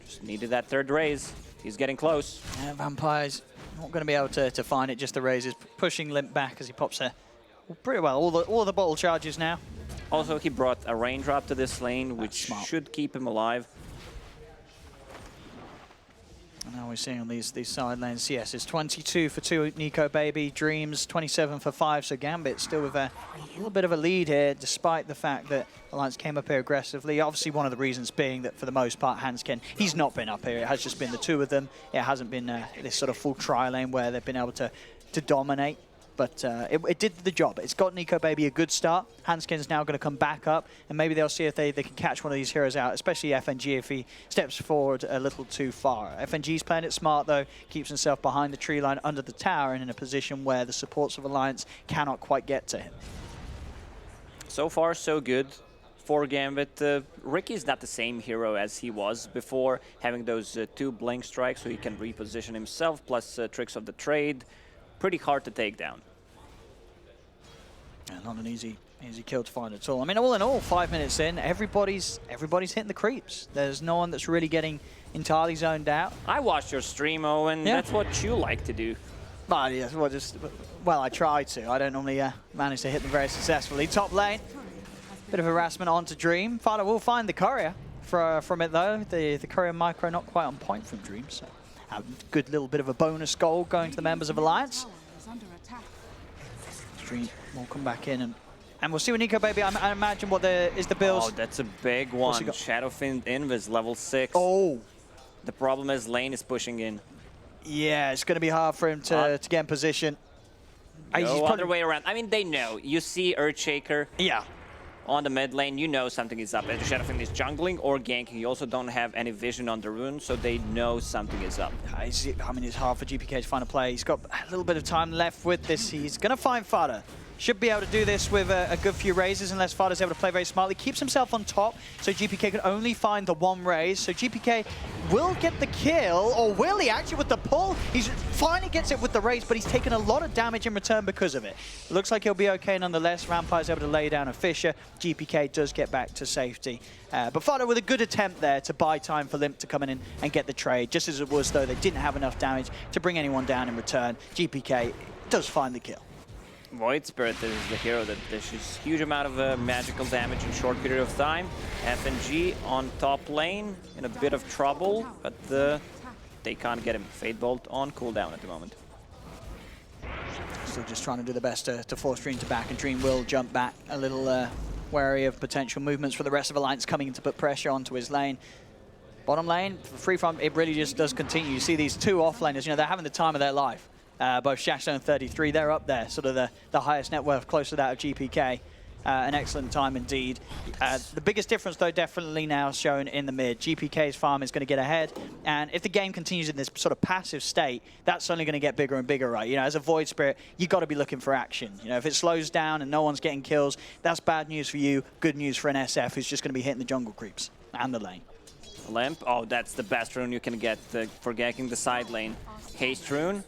Just needed that third raise. He's getting close. Yeah, Vampire's not going to be able to find it. Just the raise is pushing Limmp back as he pops pretty well all the bottle charges now. Also, he brought a raindrop to this lane, which should keep him alive. And now we're seeing on these side lanes, CS is 22 for 2, Nikobaby, Dreams 27 for 5, so Gambit still with a little bit of a lead here, despite the fact that Alliance came up here aggressively. Obviously, one of the reasons being that for the most part, Handsken, he's not been up here. It has just been the 2 of them. It hasn't been this sort of full tri-lane where they've been able to dominate. But it did the job. It's got Nikobaby a good start. Handsken's now going to come back up, and maybe they'll see if they can catch one of these heroes out, especially FNG if he steps forward a little too far. FNG's playing it smart, though, keeps himself behind the tree line under the tower and in a position where the supports of Alliance cannot quite get to him. So far, so good for Gambit. Ricky's not the same hero as he was before, having those 2 blink strikes so he can reposition himself, plus tricks of the trade. Pretty hard to take down. Yeah, not an easy kill to find at all. I mean, all in all, 5 minutes in, everybody's hitting the creeps. There's no one that's really getting entirely zoned out. I watched your stream, Owen. Yeah. That's what you like to do. But yeah, well, I try to. I don't normally manage to hit them very successfully. Top lane, bit of harassment onto Dream. Fata will find the courier from it though. The courier micro not quite on point from Dream, so a good little bit of a bonus goal going to the members of Alliance. Dream will come back in and we'll see with Nikobaby. I imagine what is the build. Oh, that's a big one. Shadowfiend Invis, level 6. Oh. The problem is lane is pushing in. Yeah, it's going to be hard for him to get in position. No other way around. I mean, they know. You see Earthshaker. Yeah. On the mid lane, you know something is up. Either Shadowfiend is jungling or ganking. You also don't have any vision on the rune, so they know something is up. I mean, it's hard for GPK to find a play. He's got a little bit of time left with this. He's going to find Fata. Should be able to do this with a good few raises unless Fata's able to play very smartly. Keeps himself on top, so GPK can only find the 1 raise. So GPK will get the kill, or will he actually with the pull? He finally gets it with the raise, but he's taken a lot of damage in return because of it. Looks like he'll be okay nonetheless. Vampire's able to lay down a Fisher. GPK does get back to safety. But Fata with a good attempt there to buy time for Limmp to come in and get the trade. Just as it was, though, they didn't have enough damage to bring anyone down in return. GPK does find the kill. Void Spirit is the hero that dishes huge amount of magical damage in short period of time. FNG on top lane in a bit of trouble, but they can't get him. Fate Bolt on cooldown at the moment. Still just trying to do the best to force Dream to back, and Dream will jump back a little wary of potential movements for the rest of Alliance coming in to put pressure onto his lane. Bottom lane, free from, it really just does continue. You see these two offlaners, you know, they're having the time of their life. Both Shachlo and 33, they're up there, sort of the highest net worth, close to that of Gibkiy. An excellent time indeed. The biggest difference, though, definitely now shown in the mid. Gibkiy's farm is going to get ahead, and if the game continues in this sort of passive state, that's only going to get bigger and bigger, right? You know, as a Void Spirit, you got to be looking for action. You know, if it slows down and no one's getting kills, that's bad news for you. Good news for an SF who's just going to be hitting the jungle creeps and the lane. Limmp, oh, that's the best rune you can get for ganking the side lane. Haste rune.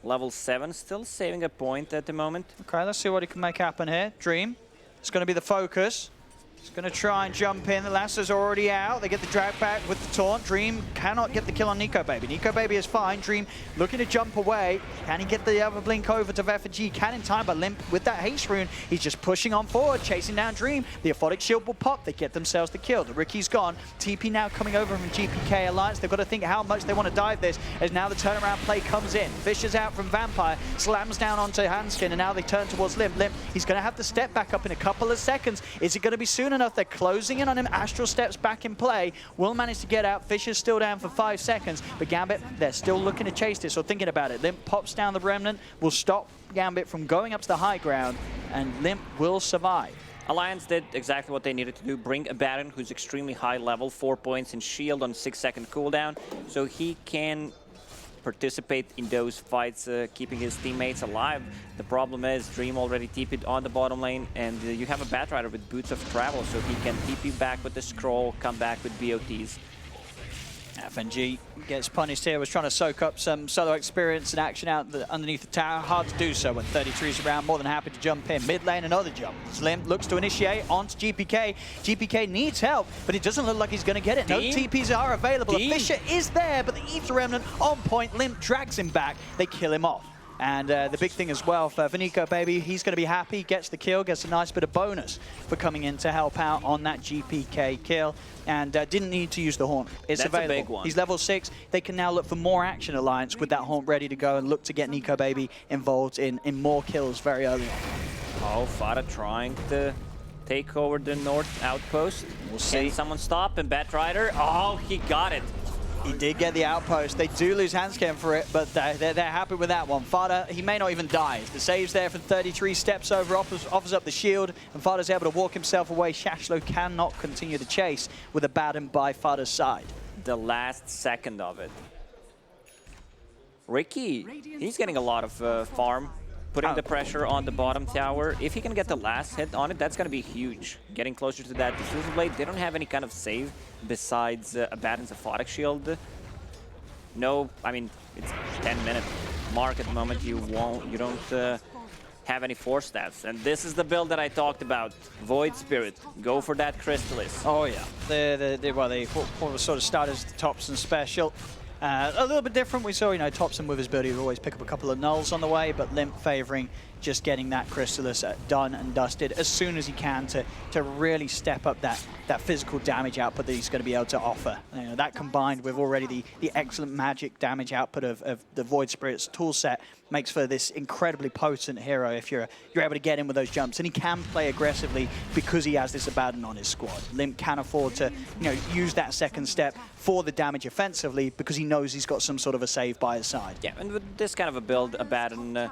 Level 7, still saving a point at the moment. Okay, let's see what he can make happen here. Dream, it's going to be the focus. He's going to try and jump in. The Lasso's already out. They get the drag back with the taunt. Dream cannot get the kill on Nikobaby. Nikobaby is fine. Dream looking to jump away. Can he get the other blink over to FNG? Can in time, but Limmp with that haste rune, he's just pushing on forward, chasing down Dream. The Aphotic Shield will pop. They get themselves the kill. The Ricky's gone. TP now coming over from Gibkiy Alliance. They've got to think how much they want to dive this, as now the turnaround play comes in. Fisher's out from Vampire, slams down onto Handsken, and now they turn towards Limmp. Limmp, he's going to have to step back up in a couple of seconds. Is it going to be soon enough? They're closing in on him. Astral steps back in play. Will manage to get out. Fisher's still down for 5 seconds, but Gambit, they're still looking to chase this or thinking about it. Limmp pops down the Remnant, will stop Gambit from going up to the high ground, and Limmp will survive. Alliance did exactly what they needed to do. Bring a Baron who's extremely high level, 4 points in shield on 6-second cooldown, so he can participate in those fights, keeping his teammates alive. The problem is Dream already TP'd on the bottom lane, and you have a Batrider with Boots of Travel, so he can TP back with the scroll, come back with BOTs. FNG gets punished here, was trying to soak up some solo experience and action out underneath the tower. Hard to do so when 33's around, more than happy to jump in. Mid lane, another jump. Limmp looks to initiate onto Gibkiy. Gibkiy needs help, but it doesn't look like he's going to get it. No TPs are available. Fisher is there, but the Ether Remnant on point. Limmp drags him back. They kill him off. And the big thing as well for Nikobaby, he's going to be happy, gets the kill, gets a nice bit of bonus for coming in to help out on that Gibkiy kill, and didn't need to use the Haunt. It's That's available. A big one. He's level 6. They can now look for more action Alliance with that Haunt ready to go and look to get Nikobaby involved in more kills very early on. Oh, Fata trying to take over the north outpost. We'll see. Can someone stop him? Batrider? Oh, he got it. He did get the outpost. They do lose Handsken for it, but they're happy with that one. Fata, he may not even die. The save's there from 33, steps over, offers up the shield, and Fata's able to walk himself away. Shachlo cannot continue the chase with a Baden by Fata's side. The last second of it. Ricky, he's getting a lot of farm, putting the pressure on the bottom tower. If he can get the last hit on it, that's going to be huge. Getting closer to that Diffusion Blade, they don't have any kind of save besides a Baden's Aphotic Shield. No, I mean, it's 10-minute mark at the moment. You don't have any force stats. And this is the build that I talked about. Void Spirit, go for that Crystallis. Oh yeah, they sort of start as the Thompson special. A little bit different. We saw, you know, Thompson with his ability to always pick up a couple of nulls on the way, but Limmp favoring just getting that Crystallis done and dusted as soon as he can to really step up that physical damage output that he's going to be able to offer. You know, that combined with already the excellent magic damage output of the Void Spirit's toolset makes for this incredibly potent hero if you're able to get in with those jumps. And he can play aggressively because he has this Abaddon on his squad. Limmp can afford to, you know, use that second step for the damage offensively because he knows he's got some sort of a save by his side. Yeah, and with this kind of a build, Abaddon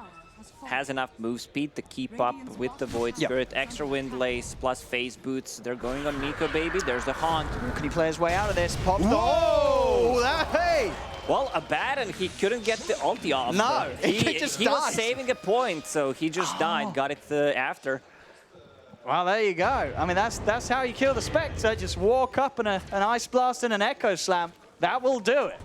has enough move speed to keep up with the Void Spirit. Yep. Extra Windlace plus phase boots. They're going on Nikobaby. There's the Haunt. Can he play his way out of this? Popped. Whoa! Hey! Well, Abaddon, he couldn't get the ulti off. No, he just he was saving a point, so he just died. Got it after. Well, there you go. I mean, that's how you kill the Spectre. Just walk up and an Ice Blast and an Echo Slam. That will do it.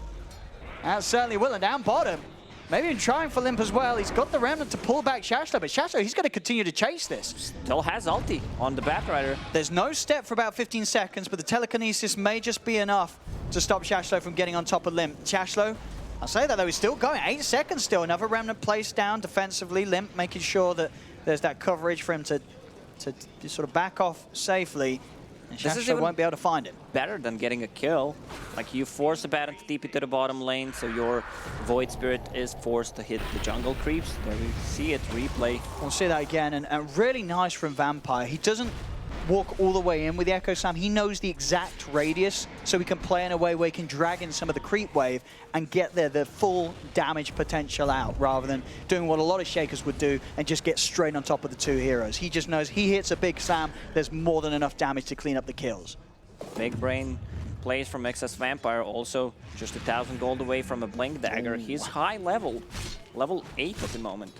That certainly will. And down bottom, maybe even trying for Limmp as well. He's got the Remnant to pull back Shachlo, but Shachlo, he's going to continue to chase this. Still has ulti on the Batrider. There's no step for about 15 seconds, but the telekinesis may just be enough to stop Shachlo from getting on top of Limmp. Shachlo I'll say that though, he's still going. 8 seconds still. Another remnant placed down defensively. Limmp making sure that there's that coverage for him to sort of back off safely. And Shachlo won't be able to find him. Better than getting a kill. Like, you force a Baron to TP to the bottom lane, so your Void Spirit is forced to hit the jungle creeps. There we see it, replay. We'll see that again, and really nice from Vampire. He doesn't walk all the way in with the Echo Slam. He knows the exact radius, so he can play in a way where he can drag in some of the creep wave and get the full damage potential out, rather than doing what a lot of Shakers would do and just get straight on top of the 2 heroes. He just knows he hits a big slam, there's more than enough damage to clean up the kills. Big brain plays from XS Vampire, also just 1,000 gold away from a Blink Dagger. He's high level 8 at the moment.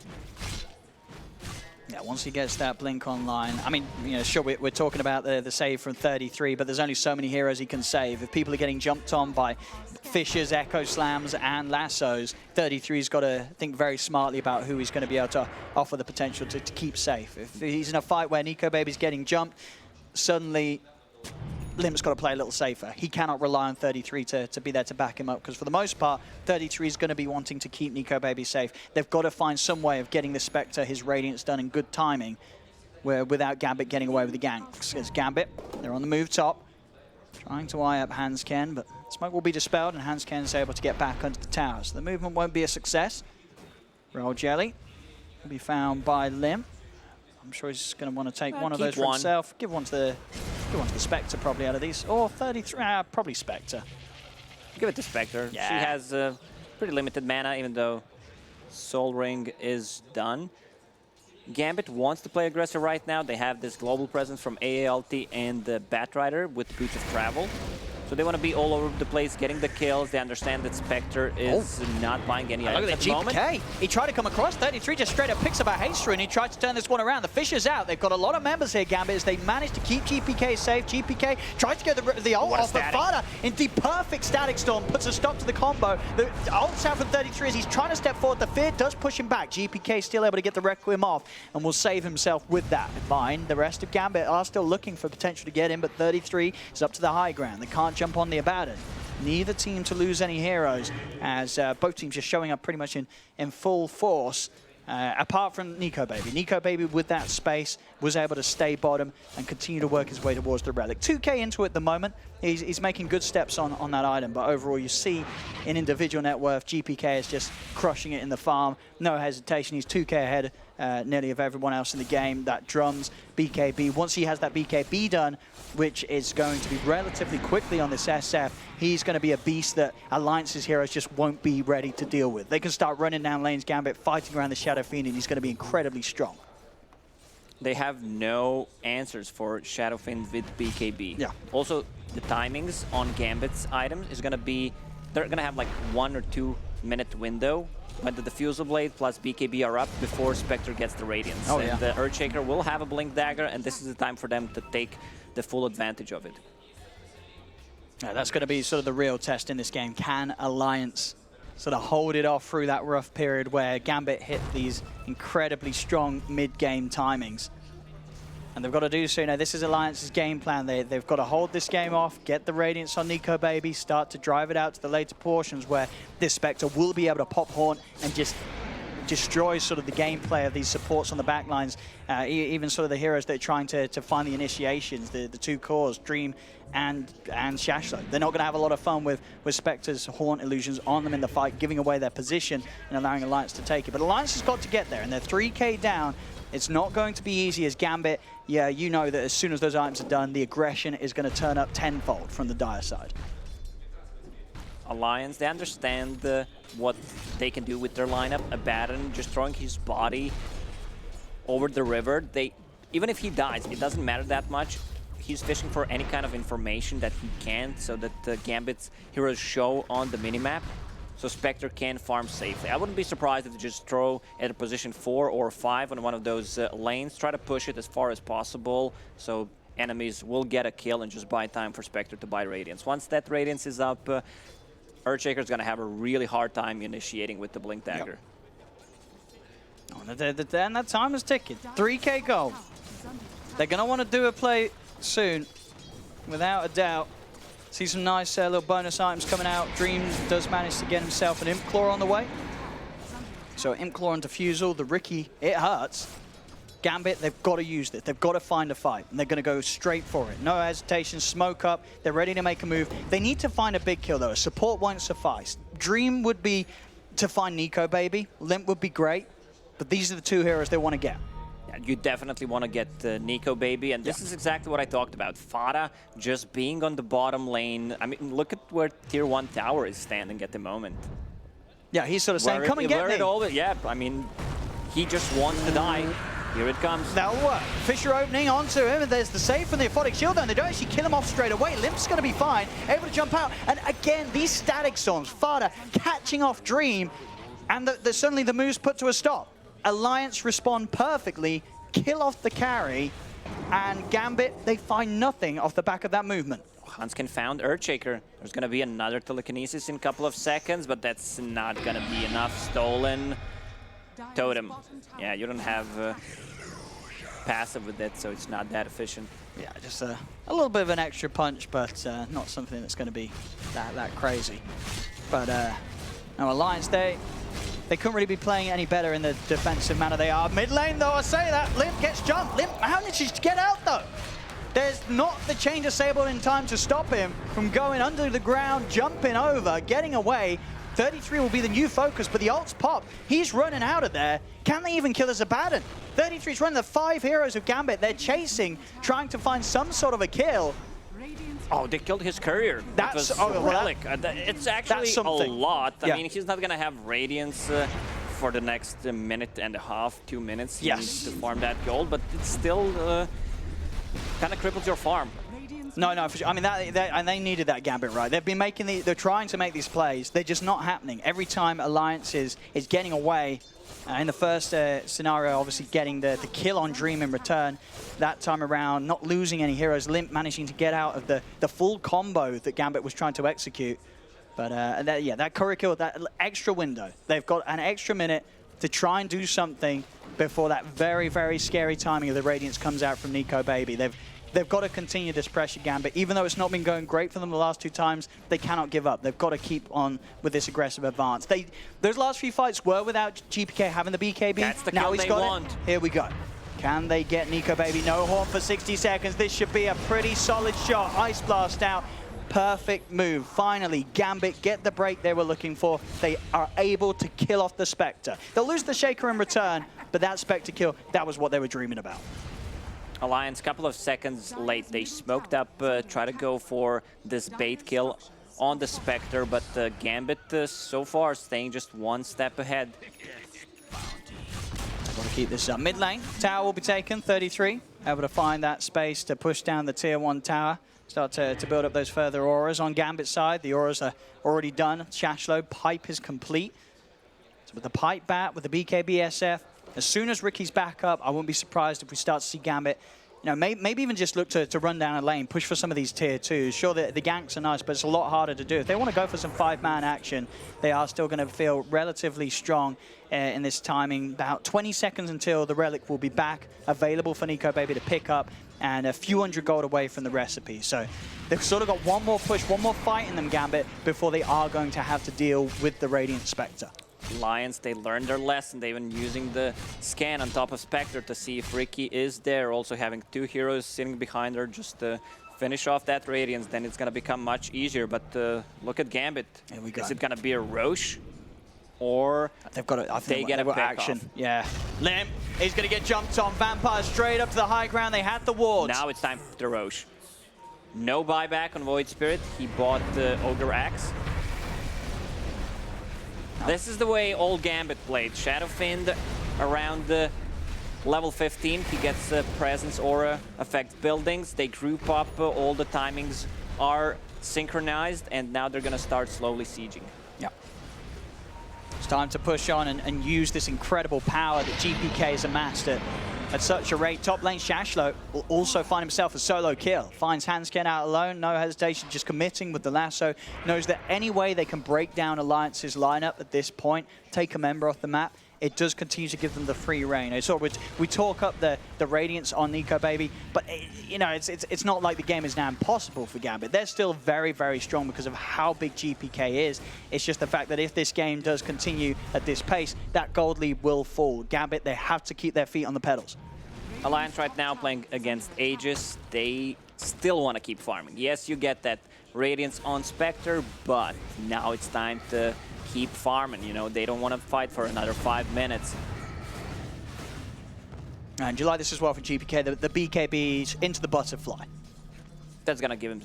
Yeah, once he gets that blink online, I mean, you know, sure, we're talking about the save from 33, but there's only so many heroes he can save. If people are getting jumped on by Fishers, Echo Slams, and Lassos, 33's got to think very smartly about who he's going to be able to offer the potential to keep safe. If he's in a fight where Nikobaby's getting jumped, suddenly Limp's got to play a little safer. He cannot rely on 33 to be there to back him up, because for the most part, 33 is going to be wanting to keep Nikobaby safe. They've got to find some way of getting the Spectre, his Radiance done in good timing, without Gambit getting away with the ganks. It's Gambit, they're on the move top, trying to eye up Handsken, but smoke will be dispelled and Handsken is able to get back under the tower. So the movement won't be a success. Roll Jelly will be found by Limmp. I'm sure he's going to want to take one of those for himself. Give one to the Spectre probably out of these. Or 33, probably Spectre. Give it to Spectre. Yeah. She has pretty limited mana, even though Soul Ring is done. Gambit wants to play aggressive right now. They have this global presence from AALT and the Batrider with Boots of Travel. So they want to be all over the place, getting the kills. They understand that Spectre is not buying any items at the moment. Gibkiy, he tried to come across. 33 just straight up picks up a haste and he tried to turn this one around. The Fisher's out. They've got a lot of members here, Gambit, as they managed to keep GPK safe. GPK tried to get the ult off, but Fata, in the perfect static storm, puts a stop to the combo. The ult's out from 33 as he's trying to step forward. The fear does push him back. GPK still able to get the Requiem off and will save himself with that in mind. The rest of Gambit are still looking for potential to get in, but 33 is up to the high ground. They can't jump on the Abaddon. Neither team to lose any heroes, as both teams just showing up pretty much in full force, apart from Nikobaby. Nikobaby, with that space, was able to stay bottom and continue to work his way towards the relic. 2k into it at the moment. He's making good steps on that item, but overall you see in individual net worth, GPK is just crushing it in the farm. No hesitation, he's 2k ahead nearly of everyone else in the game. That drums BKB. Once he has that BKB done, which is going to be relatively quickly on this SF, he's going to be a beast that Alliance's heroes just won't be ready to deal with. They can start running down lanes, Gambit fighting around the Shadow Fiend, and he's going to be incredibly strong. They have no answers for Shadow Fiend with BKB. Yeah. Also, the timings on Gambit's items is going to be, they're going to have like 1 or 2 minute window when the Diffusal Blade plus BKB are up before Spectre gets the Radiance. Oh, and yeah. the Earthshaker will have a Blink Dagger, and this is the time for them to take the full advantage of it. Yeah, that's going to be sort of the real test in this game. Can Alliance sort of hold it off through that rough period where Gambit hit these incredibly strong mid-game timings? And they've got to do so. You know, this is Alliance's game plan. They've got to hold this game off, get the Radiance on Nikobaby, start to drive it out to the later portions where this Spectre will be able to pop Haunt and just destroy sort of the gameplay of these supports on the backlines, even sort of the heroes that are trying to find the initiations, the 2 cores, Dream and Shachlo. They're not going to have a lot of fun with Spectre's Haunt illusions on them in the fight, giving away their position and allowing Alliance to take it. But Alliance has got to get there, and they're 3k down. It's not going to be easy as Gambit. Yeah, you know that as soon as those items are done, the aggression is going to turn up tenfold from the Dire side. Alliance, they understand what they can do with their lineup. Abaddon just throwing his body over the river. Even if he dies, it doesn't matter that much. He's fishing for any kind of information that he can, so that Gambit's heroes show on the minimap, so Spectre can farm safely. I wouldn't be surprised if they just throw at a position 4 or 5 on one of those lanes, try to push it as far as possible, so enemies will get a kill and just buy time for Spectre to buy Radiance. Once that Radiance is up, Earthshaker's going to have a really hard time initiating with the Blink Dagger. Yep. Oh, and that time is ticking. 3k gold. They're going to want to do a play soon, without a doubt. See some nice little bonus items coming out. Dream does manage to get himself an Imp Claw on the way. So Imp Claw and Defusal, the Riki, it hurts. Gambit, they've got to use this. They've got to find a fight, and they're going to go straight for it. No hesitation, smoke up. They're ready to make a move. They need to find a big kill, though. Support won't suffice. Dream would be to find Nikobaby. Limmp would be great, but these are the two heroes they want to get. Yeah, you definitely want to get Nikobaby, and this is exactly what I talked about. Fata just being on the bottom lane. I mean, look at where Tier 1 Tower is standing at the moment. Yeah, he's sort of saying, come and get me. Yeah, I mean, he just wants to die. Here it comes. That'll work. Fisher opening onto him, and there's the save from the Aphotic Shield, and they don't actually kill him off straight away. Limp's going to be fine, able to jump out. And again, these static storms, Fata catching off Dream, and suddenly the move's put to a stop. Alliance respond perfectly, kill off the carry, and Gambit, they find nothing off the back of that movement. Handsken found Earthshaker. There's going to be another telekinesis in a couple of seconds, but that's not going to be enough. Stolen. Totem. Yeah, you don't have passive with it, so it's not that efficient. Yeah, just a little bit of an extra punch, but not something that's going to be that crazy. But no, Alliance, they couldn't really be playing any better in the defensive manner they are. Mid lane, though, I say that. Limmp gets jumped. Limmp manages to get out, though. There's not the chain disable in time to stop him from going under the ground, jumping over, getting away. 33 will be the new focus, but the ults pop. He's running out of there. Can they even kill Abaddon? 33's running the 5 heroes of Gambit. They're chasing, trying to find some sort of a kill. Oh, they killed his courier. That's Relic. It's actually a lot. I Yeah. mean, he's not going to have Radiance for the next minute and a half, 2 minutes. He needs to farm that gold, but it's still kind of cripples your farm. No, for sure. I mean, and they needed that Gambit right. They've been making they're trying to make these plays. They're just not happening. Every time Alliance is getting away, in the first scenario, obviously getting the kill on Dream in return. That time around, not losing any heroes. Limmp managing to get out of the full combo that Gambit was trying to execute. But that courier kill, that extra window. They've got an extra minute to try and do something before that very, very scary timing of the Radiance comes out from Nikobaby. They've got to continue this pressure, Gambit. Even though it's not been going great for them the last 2 times, they cannot give up. They've got to keep on with this aggressive advance. Those last few fights were without Gibkiy having the BKB. That's the now kill he's they got want. it. Here we go. Can they get Nikobaby? No horn for 60 seconds. This should be a pretty solid shot. Ice Blast out. Perfect move. Finally, Gambit get the break they were looking for. They are able to kill off the Spectre. They'll lose the Shaker in return, but that Spectre kill, that was what they were dreaming about. Alliance, couple of seconds late. They smoked up, try to go for this bait kill on the Spectre, but Gambit so far staying just 1 step ahead. Got to keep this up. Mid lane, tower will be taken, 33. Able to find that space to push down the tier 1 tower. Start to build up those further auras on Gambit's side. The auras are already done. Shachlo, pipe is complete. So with the pipe bat, with the BKB SF, as soon as Ricky's back up, I wouldn't be surprised if we start to see Gambit, maybe even just look to run down a lane, push for some of these tier 2s. Sure, the ganks are nice, but it's a lot harder to do. If they want to go for some 5-man action, they are still going to feel relatively strong in this timing. About 20 seconds until the Relic will be back, available for Nikobaby to pick up, and a few hundred gold away from the recipe. So they've sort of got one more push, one more fight in them, Gambit, before they are going to have to deal with the Radiant Spectre. Lions, they learned their lesson. They've been using the scan on top of Spectre to see if Ricky is there. Also having 2 heroes sitting behind her just to finish off that Radiance. Then it's going to become much easier. But look at Gambit. Here we go. Is it going to be a Roche? Or they've got to, I think they get a action. off. Yeah. Limmp is going to get jumped on. Vampire straight up to the high ground. They had the wards. Now it's time for the Roche. No buyback on Void Spirit. He bought the Ogre Axe. This is the way old Gambit played. Shadow Fiend around the level 15. He gets Presence Aura, affects buildings. They group up. All the timings are synchronized. And now they're going to start slowly sieging. Yeah. It's time to push on and use this incredible power that GPK has amassed at such a rate. Top lane Shachlo will also find himself a solo kill. Finds Handsken out alone, no hesitation, just committing with the lasso. Knows that any way they can break down Alliance's lineup at this point, take a member off the map, it does continue to give them the free reign. We talk up the Radiance on Nikobaby, but it's not like the game is now impossible for Gambit. They're still very, very strong because of how big GPK is. It's just the fact that if this game does continue at this pace, that gold lead will fall. Gambit, they have to keep their feet on the pedals. Alliance right now playing against Aegis, they still want to keep farming. Yes, you get that Radiance on Spectre, but now it's time to keep farming. They don't want to fight for another 5 minutes. And you like this as well for GPK, the BKBs into the butterfly. That's going to give him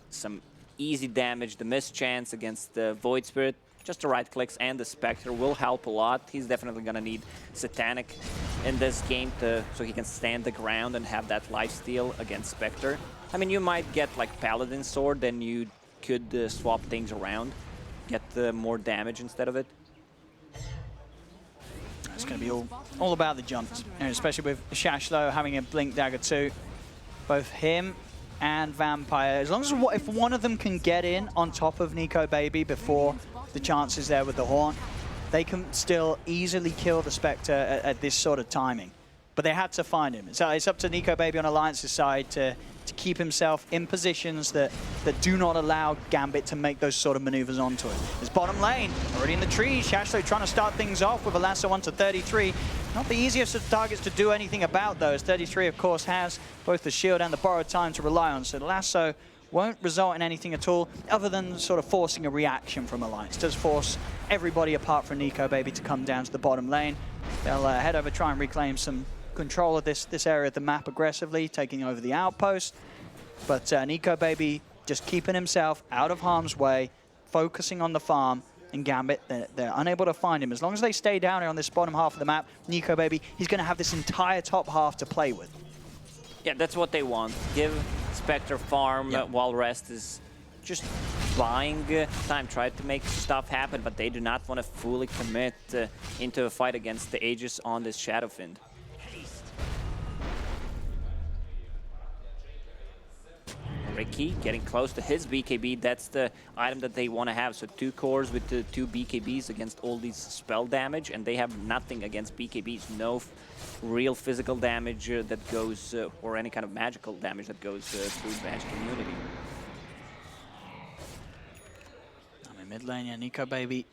some easy damage. The mischance against the Void Spirit, just the right clicks and the Spectre will help a lot. He's definitely going to need Satanic in this game so he can stand the ground and have that lifesteal against Spectre. I mean, you might get like Paladin Sword, then you could swap things around, get more damage instead of it. It's going to be all about the jumps, especially with Shachlo having a Blink Dagger too. Both him and Vampire, as long as if one of them can get in on top of Nikobaby before the chance is there with the Horn, they can still easily kill the Spectre at this sort of timing. But they had to find him. So it's up to Nikobaby on Alliance's side to keep himself in positions that do not allow Gambit to make those sort of maneuvers onto it. His bottom lane, already in the trees. Shachlo trying to start things off with a lasso onto 33. Not the easiest of targets to do anything about those. 33, of course, has both the shield and the borrowed time to rely on. So the lasso won't result in anything at all other than sort of forcing a reaction from Alliance. Does force everybody apart from Nikobaby to come down to the bottom lane. They'll head over, try and reclaim some control of this area of the map aggressively, taking over the outpost. But Nikobaby just keeping himself out of harm's way, focusing on the farm, and Gambit, they're unable to find him. As long as they stay down here on this bottom half of the map, Nikobaby, he's going to have this entire top half to play with. Yeah, that's what they want. Give Spectre farm while Rest is just buying time, try to make stuff happen, but they do not want to fully commit into a fight against the Aegis on this Shadowfiend. Ricky getting close to his BKB. That's the item that they want to have. So 2 cores with the 2 BKBs against all these spell damage, and they have nothing against BKBs. No real physical damage that goes, or any kind of magical damage that goes through the magic community. I mean, mid lane, Nikobaby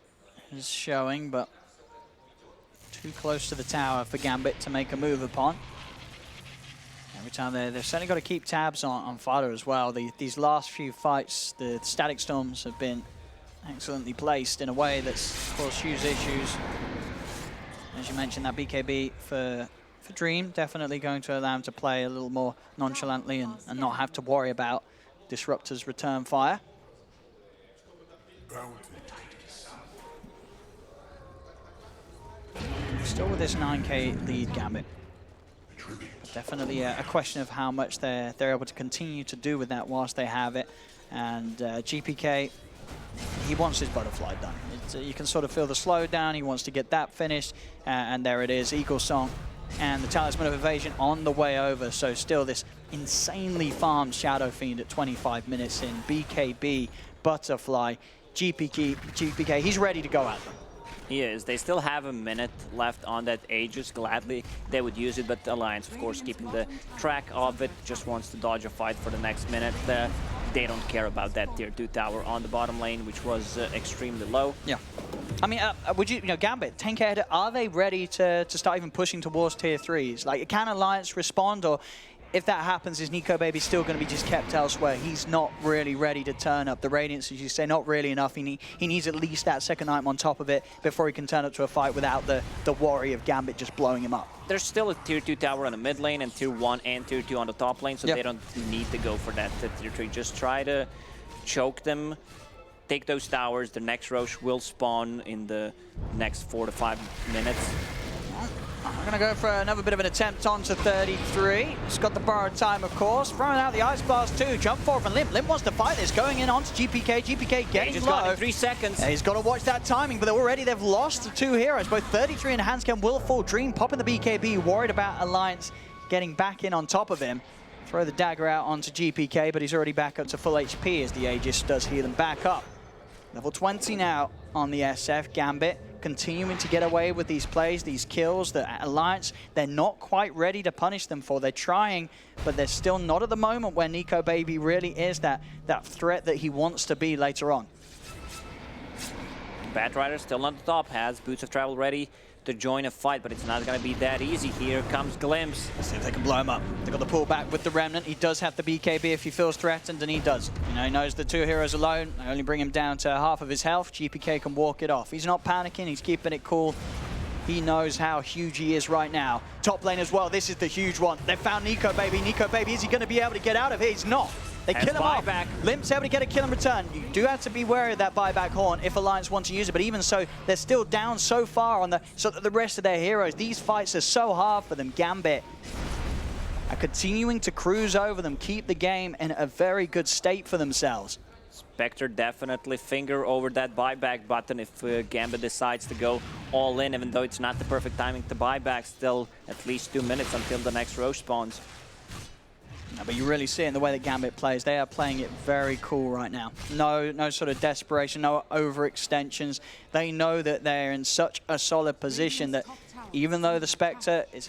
is showing, but too close to the tower for Gambit to make a move upon. Every time they've certainly got to keep tabs on Fata as well. These last few fights, the Static Storms have been excellently placed in a way that's caused huge issues. As you mentioned, that BKB for Dream definitely going to allow him to play a little more nonchalantly and not have to worry about Disruptor's return fire. Still with this 9k lead, Gambit. Definitely a question of how much they're able to continue to do with that whilst they have it. And GPK, he wants his butterfly done. You can sort of feel the slowdown. He wants to get that finished. And there it is, Eagle Song and the Talisman of Evasion on the way over. So still this insanely farmed Shadow Fiend at 25 minutes in. BKB, Butterfly, GPK, he's ready to go at them. He is. They still have a minute left on that Aegis. Gladly they would use it, but Alliance, of course, keeping the track of it, just wants to dodge a fight for the next minute. They don't care about that tier 2 tower on the bottom lane, which was extremely low. Yeah. I mean, would you know, Gambit, 10k ahead, are they ready to start even pushing towards tier 3s? Like, can Alliance respond, or if that happens, is Nikobaby still going to be just kept elsewhere? He's not really ready to turn up. The Radiance, as you say, not really enough. He needs at least that second item on top of it before he can turn up to a fight without the worry of Gambit just blowing him up. There's still a tier 2 tower on the mid lane and tier 1 and tier 2 on the top lane, so yep. They don't need to go for that tier 3. Just try to choke them, take those towers. The next Roche will spawn in the next 4 to 5 minutes. I'm going to go for another bit of an attempt onto 33. He's got the borrowed time, of course. Throwing out the Ice Blast too. Jump forward from Limmp. Limmp wants to fight this. Going in onto GPK. GPK getting low. Got it, 3 seconds. He's got to watch that timing, but already they've lost the 2 heroes. Both 33 and Handsken will fall. Dream popping the BKB. Worried about Alliance getting back in on top of him. Throw the dagger out onto GPK, but he's already back up to full HP as the Aegis does heal him back up. Level 20 now on the SF. Gambit continuing to get away with these plays, these kills. The Alliance, they're not quite ready to punish them for. They're trying, but they're still not at the moment where Nikobaby really is that threat that he wants to be later on. Batrider still on the top, has Boots of Travel ready to join a fight, but it's not going to be that easy. Here comes Glimpse. Let's see if they can blow him up. They got the pullback with the Remnant. He does have the BKB if he feels threatened, and he does. You know, he knows the two heroes alone. They only bring him down to half of his health. GPK can walk it off. He's not panicking. He's keeping it cool. He knows how huge he is right now. Top lane as well. This is the huge one. They found Nikobaby. Nikobaby, is he going to be able to get out of here? He's not. They kill him off. Limp's able to get a kill in return. You do have to be wary of that buyback horn if Alliance want to use it, but even so, they're still down so far on the rest of their heroes. These fights are so hard for them. Gambit are continuing to cruise over them, keep the game in a very good state for themselves. Spectre definitely finger over that buyback button if Gambit decides to go all in, even though it's not the perfect timing to buy back. Still at least 2 minutes until the next Roche spawns. No, but you really see it in the way that Gambit plays. They are playing it very cool right now. No sort of desperation, no overextensions. They know that they're in such a solid position that even though the Spectre is,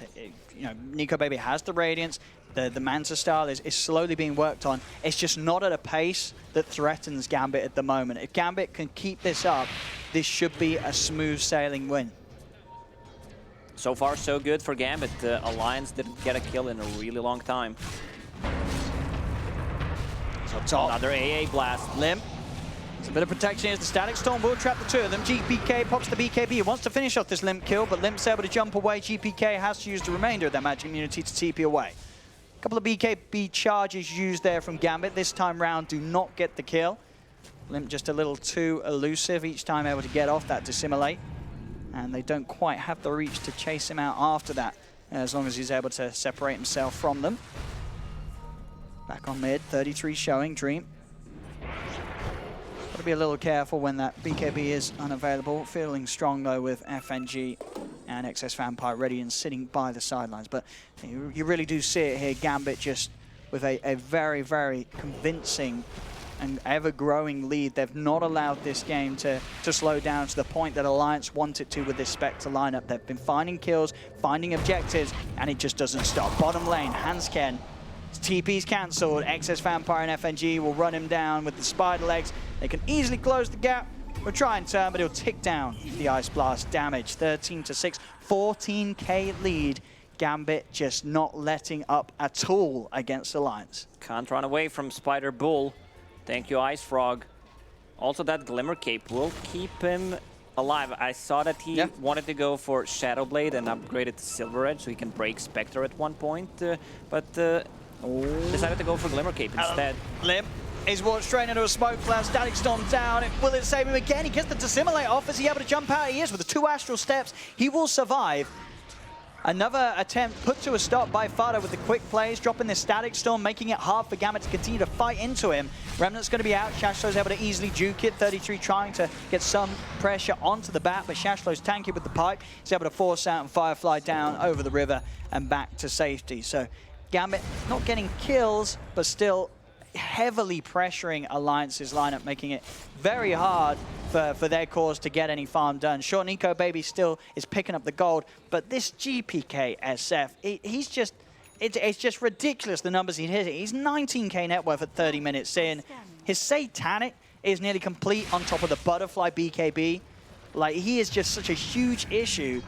you know, Nikobaby has the Radiance, the Manta style is slowly being worked on. It's just not at a pace that threatens Gambit at the moment. If Gambit can keep this up, this should be a smooth sailing win. So far, so good for Gambit. Alliance didn't get a kill in a really long time. So top. Another AA blast. Limmp. There's a bit of protection here. The Static Storm will trap the two of them. GPK pops the BKB. He wants to finish off this Limmp kill, but Limp's able to jump away. GPK has to use the remainder of that magic immunity to TP away. A couple of BKB charges used there from Gambit. This time round, do not get the kill. Limmp just a little too elusive each time, able to get off that dissimulate. And they don't quite have the reach to chase him out after that, as long as he's able to separate himself from them. Back on mid, 33 showing, Dream. Got to be a little careful when that BKB is unavailable. Feeling strong though with FNG and XS Vampire ready and sitting by the sidelines. But you really do see it here, Gambit just with a very, very convincing and ever-growing lead. They've not allowed this game to slow down to the point that Alliance want it to with this Spectre lineup. They've been finding kills, finding objectives, and it just doesn't stop. Bottom lane, Handsken. TP's cancelled. XS Vampire and FNG will run him down with the spider legs. They can easily close the gap. We'll try and turn, but he'll tick down the Ice Blast damage. 13-6, 14k lead. Gambit just not letting up at all against Alliance. Can't run away from Spider Bull. Thank you, Ice Frog. Also, that Glimmer Cape will keep him alive. I saw that he wanted to go for Shadow Blade and upgrade it to Silver Edge so he can break Spectre at one point, but decided to go for Glimmer Cape instead. Limmp is walked straight into a smoke cloud. Static Storm down. Will it save him again? He gets the dissimulate off. Is he able to jump out? He is with the 2 Astral Steps. He will survive. Another attempt put to a stop by Fata with the quick plays, dropping this Static Storm, making it hard for Gambit to continue to fight into him. Remnant's going to be out. Shachlo's able to easily juke it. 33 trying to get some pressure onto the bat, but Shachlo's tanky with the pipe. He's able to force out and Firefly down over the river and back to safety. So Gambit not getting kills, but still heavily pressuring Alliance's lineup, making it very hard for their cause to get any farm done. Sure, Nikobaby still is picking up the gold, but this GPK SF, it's just ridiculous the numbers he hit. He's 19k net worth at 30 minutes in. His Satanic is nearly complete on top of the Butterfly BKB. Like, he is just such a huge issue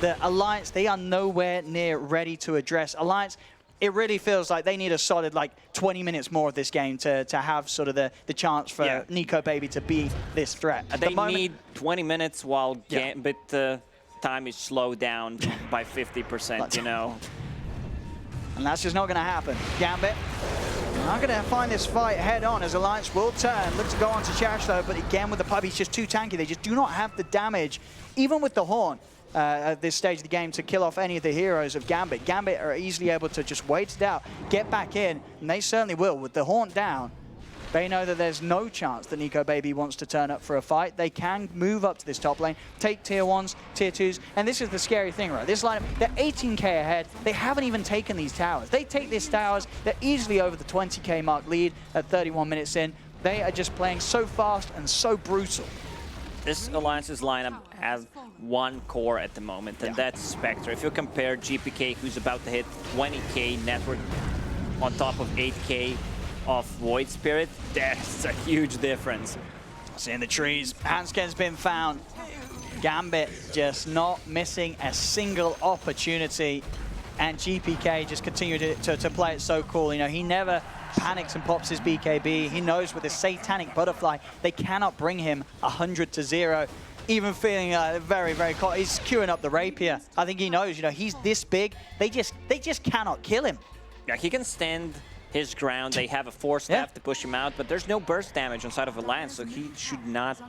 that Alliance, they are nowhere near ready to address. Alliance, it really feels like they need a solid, like, 20 minutes more of this game to have sort of the chance for Nikobaby to be this threat. At they the moment, need 20 minutes while Gambit time is slowed down by 50%, you know. And that's just not going to happen. Gambit not going to find this fight head on as Alliance will turn. Look to go on to Shachlo, but again with the pub, he's just too tanky. They just do not have the damage, even with the Horn. At this stage of the game to kill off any of the heroes of Gambit. Gambit are easily able to just wait it out, get back in, and they certainly will. With the Horn down, they know that there's no chance that Nikobaby wants to turn up for a fight. They can move up to this top lane, take tier 1s, tier 2s, and this is the scary thing, right? This lineup, they're 18k ahead. They haven't even taken these towers. They take these towers, they're easily over the 20k mark lead at 31 minutes in. They are just playing so fast and so brutal. this Alliance's lineup has one core at the moment, and that's Spectre. If you compare GPK, who's about to hit 20k network on top of 8k of Void Spirit, that's a huge difference. See in the trees, Handsken's been found. Gambit just not missing a single opportunity, and GPK just continue to play it so cool. You know, he never panics and pops his BKB. He knows with his Satanic Butterfly, they cannot bring him 100-0. Even feeling very, very cold. He's queuing up the Rapier. I think he knows, you know, he's this big. They just cannot kill him. Yeah, he can stand his ground. They have a force staff to push him out, but there's no burst damage on side of Alliance, so he should not,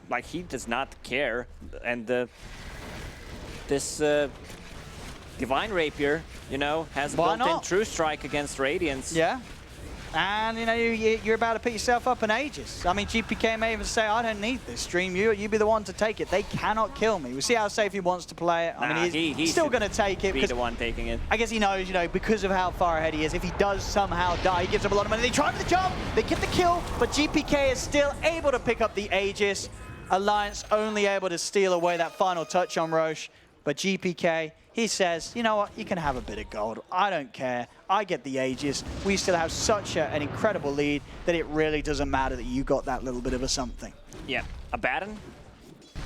like, he does not care. And this Divine Rapier, you know, has a built-in True Strike against Radiance. Yeah. And, you know, you're about to put yourself up in Aegis. I mean, GPK may even say, I don't need this stream. You be the one to take it. They cannot kill me. We see how safe he wants to play it. I mean, he's still going to take it. Be the one taking it. I guess he knows, you know, because of how far ahead he is, if he does somehow die, he gives up a lot of money. They try for the jump. They get the kill, but GPK is still able to pick up the Aegis. Alliance only able to steal away that final touch on Roche. But GPK, he says, you know what, you can have a bit of gold. I don't care. I get the Aegis. We still have such an incredible lead that it really doesn't matter that you got that little bit of a something. Yeah, Abaddon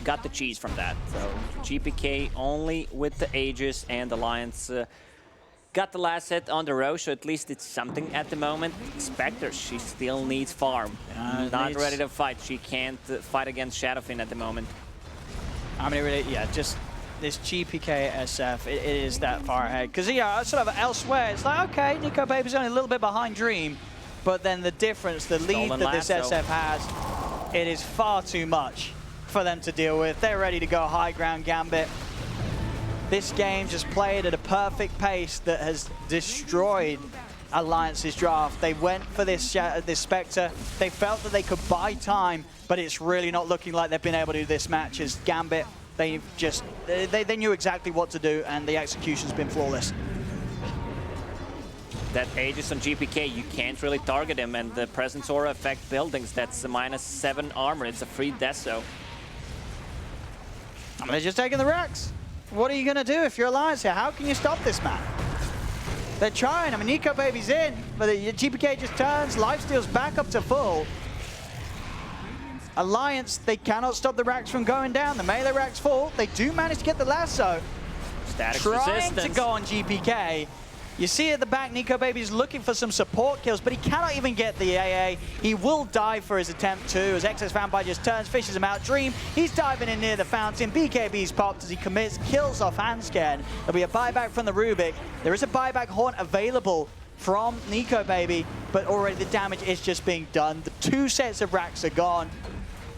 got the cheese from that. So GPK only with the Aegis, and Alliance got the last hit on the Roche, so at least it's something at the moment. Spectre, she still needs farm. Not ready to fight. She can't fight against Shadowfin at the moment. I mean, really, yeah, just this GPK SF, it is that far ahead. Because, yeah, sort of elsewhere, it's like, okay, Nikobaby's only a little bit behind Dream, but then the difference, the lead that this SF has, it is far too much for them to deal with. They're ready to go high ground, Gambit. This game just played at a perfect pace that has destroyed Alliance's draft. They went for this Spectre. They felt that they could buy time, but it's really not looking like they've been able to do this match as Gambit. They knew exactly what to do, and the execution's been flawless. That Aegis on GPK, you can't really target him, and the Presence Aura affect buildings. That's a -7 armor. It's a free deso. I mean, they're just taking the Rex. What are you going to do if you're Alliance here? How can you stop this man? They're trying. I mean, Nikobaby's in, but the GPK just turns. Lifesteal's back up to full. Alliance, they cannot stop the racks from going down. The melee racks fall. They do manage to get the lasso. Static Trying resistance to go on GPK. You see at the back, Nikobaby's looking for some support kills, but he cannot even get the AA. He will die for his attempt too, as Excess Vampire just turns, fishes him out. Dream, he's diving in near the fountain. BKB's popped as he commits, kills off Handsken. There'll be a buyback from the Rubik. There is a buyback haunt available from Nikobaby, but already the damage is just being done. The 2 sets of racks are gone.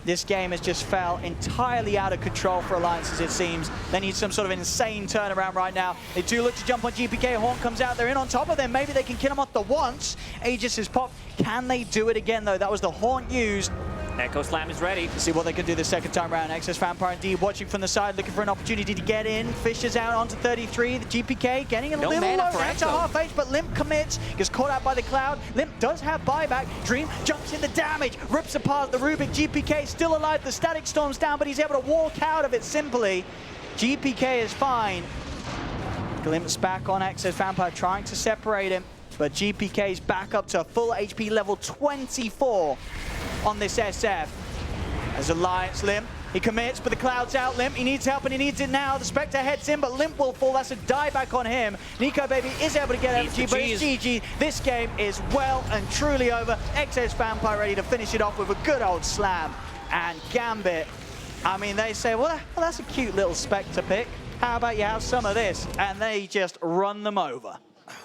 This game has just fell entirely out of control for Alliance, as it seems. They need some sort of insane turnaround right now. They do look to jump on GPK. Haunt comes out. They're in on top of them. Maybe they can kill him off the once. Aegis is popped. Can they do it again, though? That was the Haunt used. Echo Slam is ready. Let's see what they can do the second time around. Excess Vampire indeed watching from the side, looking for an opportunity to get in. Fishes out onto 33. The GPK getting a little low down to half H, but Limmp commits. Gets caught out by the cloud. Limmp does have buyback. Dream jumps in the damage. Rips apart the Rubik. GPK still alive. The Static Storm's down, but he's able to walk out of it simply. GPK is fine. Glimpse back on Excess Vampire, trying to separate him. But GPK's back up to full HP level 24 on this SF. As Alliance, Limmp, he commits, but the cloud's out. Limmp, he needs help, and he needs it now. The Spectre heads in, but Limmp will fall. That's a dieback on him. Nikobaby is able to get FG, but it's GG. This game is well and truly over. Excess Vampire ready to finish it off with a good old slam. And Gambit, I mean, they say, well, that's a cute little Spectre pick. How about you have some of this? And they just run them over.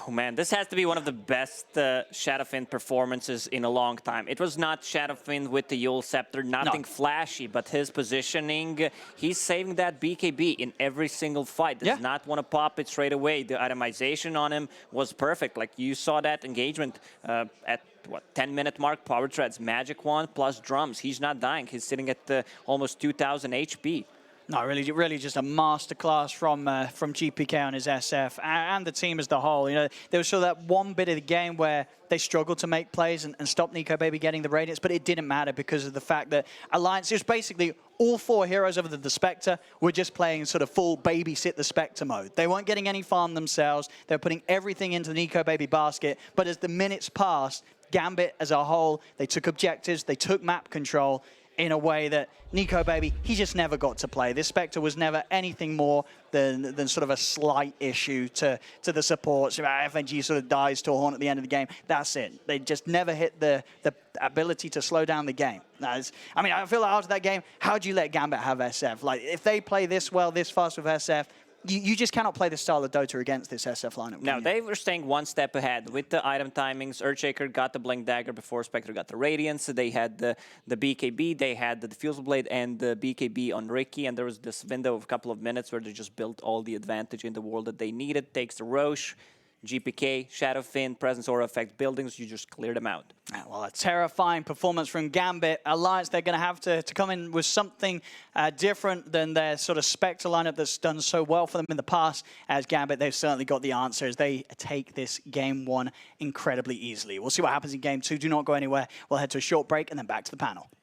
Oh man, this has to be one of the best Shadowfin performances in a long time. It was not Shadowfin with the Yule Scepter, nothing flashy, but his positioning, he's saving that BKB in every single fight. Does not want to pop it straight away. The itemization on him was perfect. Like you saw that engagement at what, 10-minute mark, power treads, magic wand plus drums. He's not dying. He's sitting at almost 2000 HP. No, really just a masterclass from Gibkiy on his SF and the team as the whole. You know, there was sort of that one bit of the game where they struggled to make plays and stop Nikobaby getting the Radiance, but it didn't matter because of the fact that Alliance, it was basically all 4 heroes other than the Spectre were just playing sort of full babysit the Spectre mode. They weren't getting any farm themselves. They were putting everything into the Nikobaby basket, but as the minutes passed, Gambit as a whole, they took objectives, they took map control, in a way that Nikobaby, he just never got to play. This Spectre was never anything more than sort of a slight issue to the supports. If FNG sort of dies to a horn at the end of the game, that's it. They just never hit the ability to slow down the game. I mean, I feel like after that game, how do you let Gambit have SF? Like, if they play this well, this fast with SF, you just cannot play this style of Dota against this SF lineup. No, they were staying one step ahead with the item timings. Earthshaker got the Blink Dagger before Spectre got the Radiance. They had the BKB, they had the Diffusal Blade and the BKB on Ricky, and there was this window of a couple of minutes where they just built all the advantage in the world that they needed. Takes the Roche, GPK, Shadow Fin, Presence Aura Effect buildings, you just clear them out. Well, a terrifying performance from Gambit. Alliance, they're going to have to come in with something different than their sort of Spectre lineup that's done so well for them in the past. As Gambit, they've certainly got the answers. They take this game 1 incredibly easily. We'll see what happens in game 2. Do not go anywhere. We'll head to a short break and then back to the panel.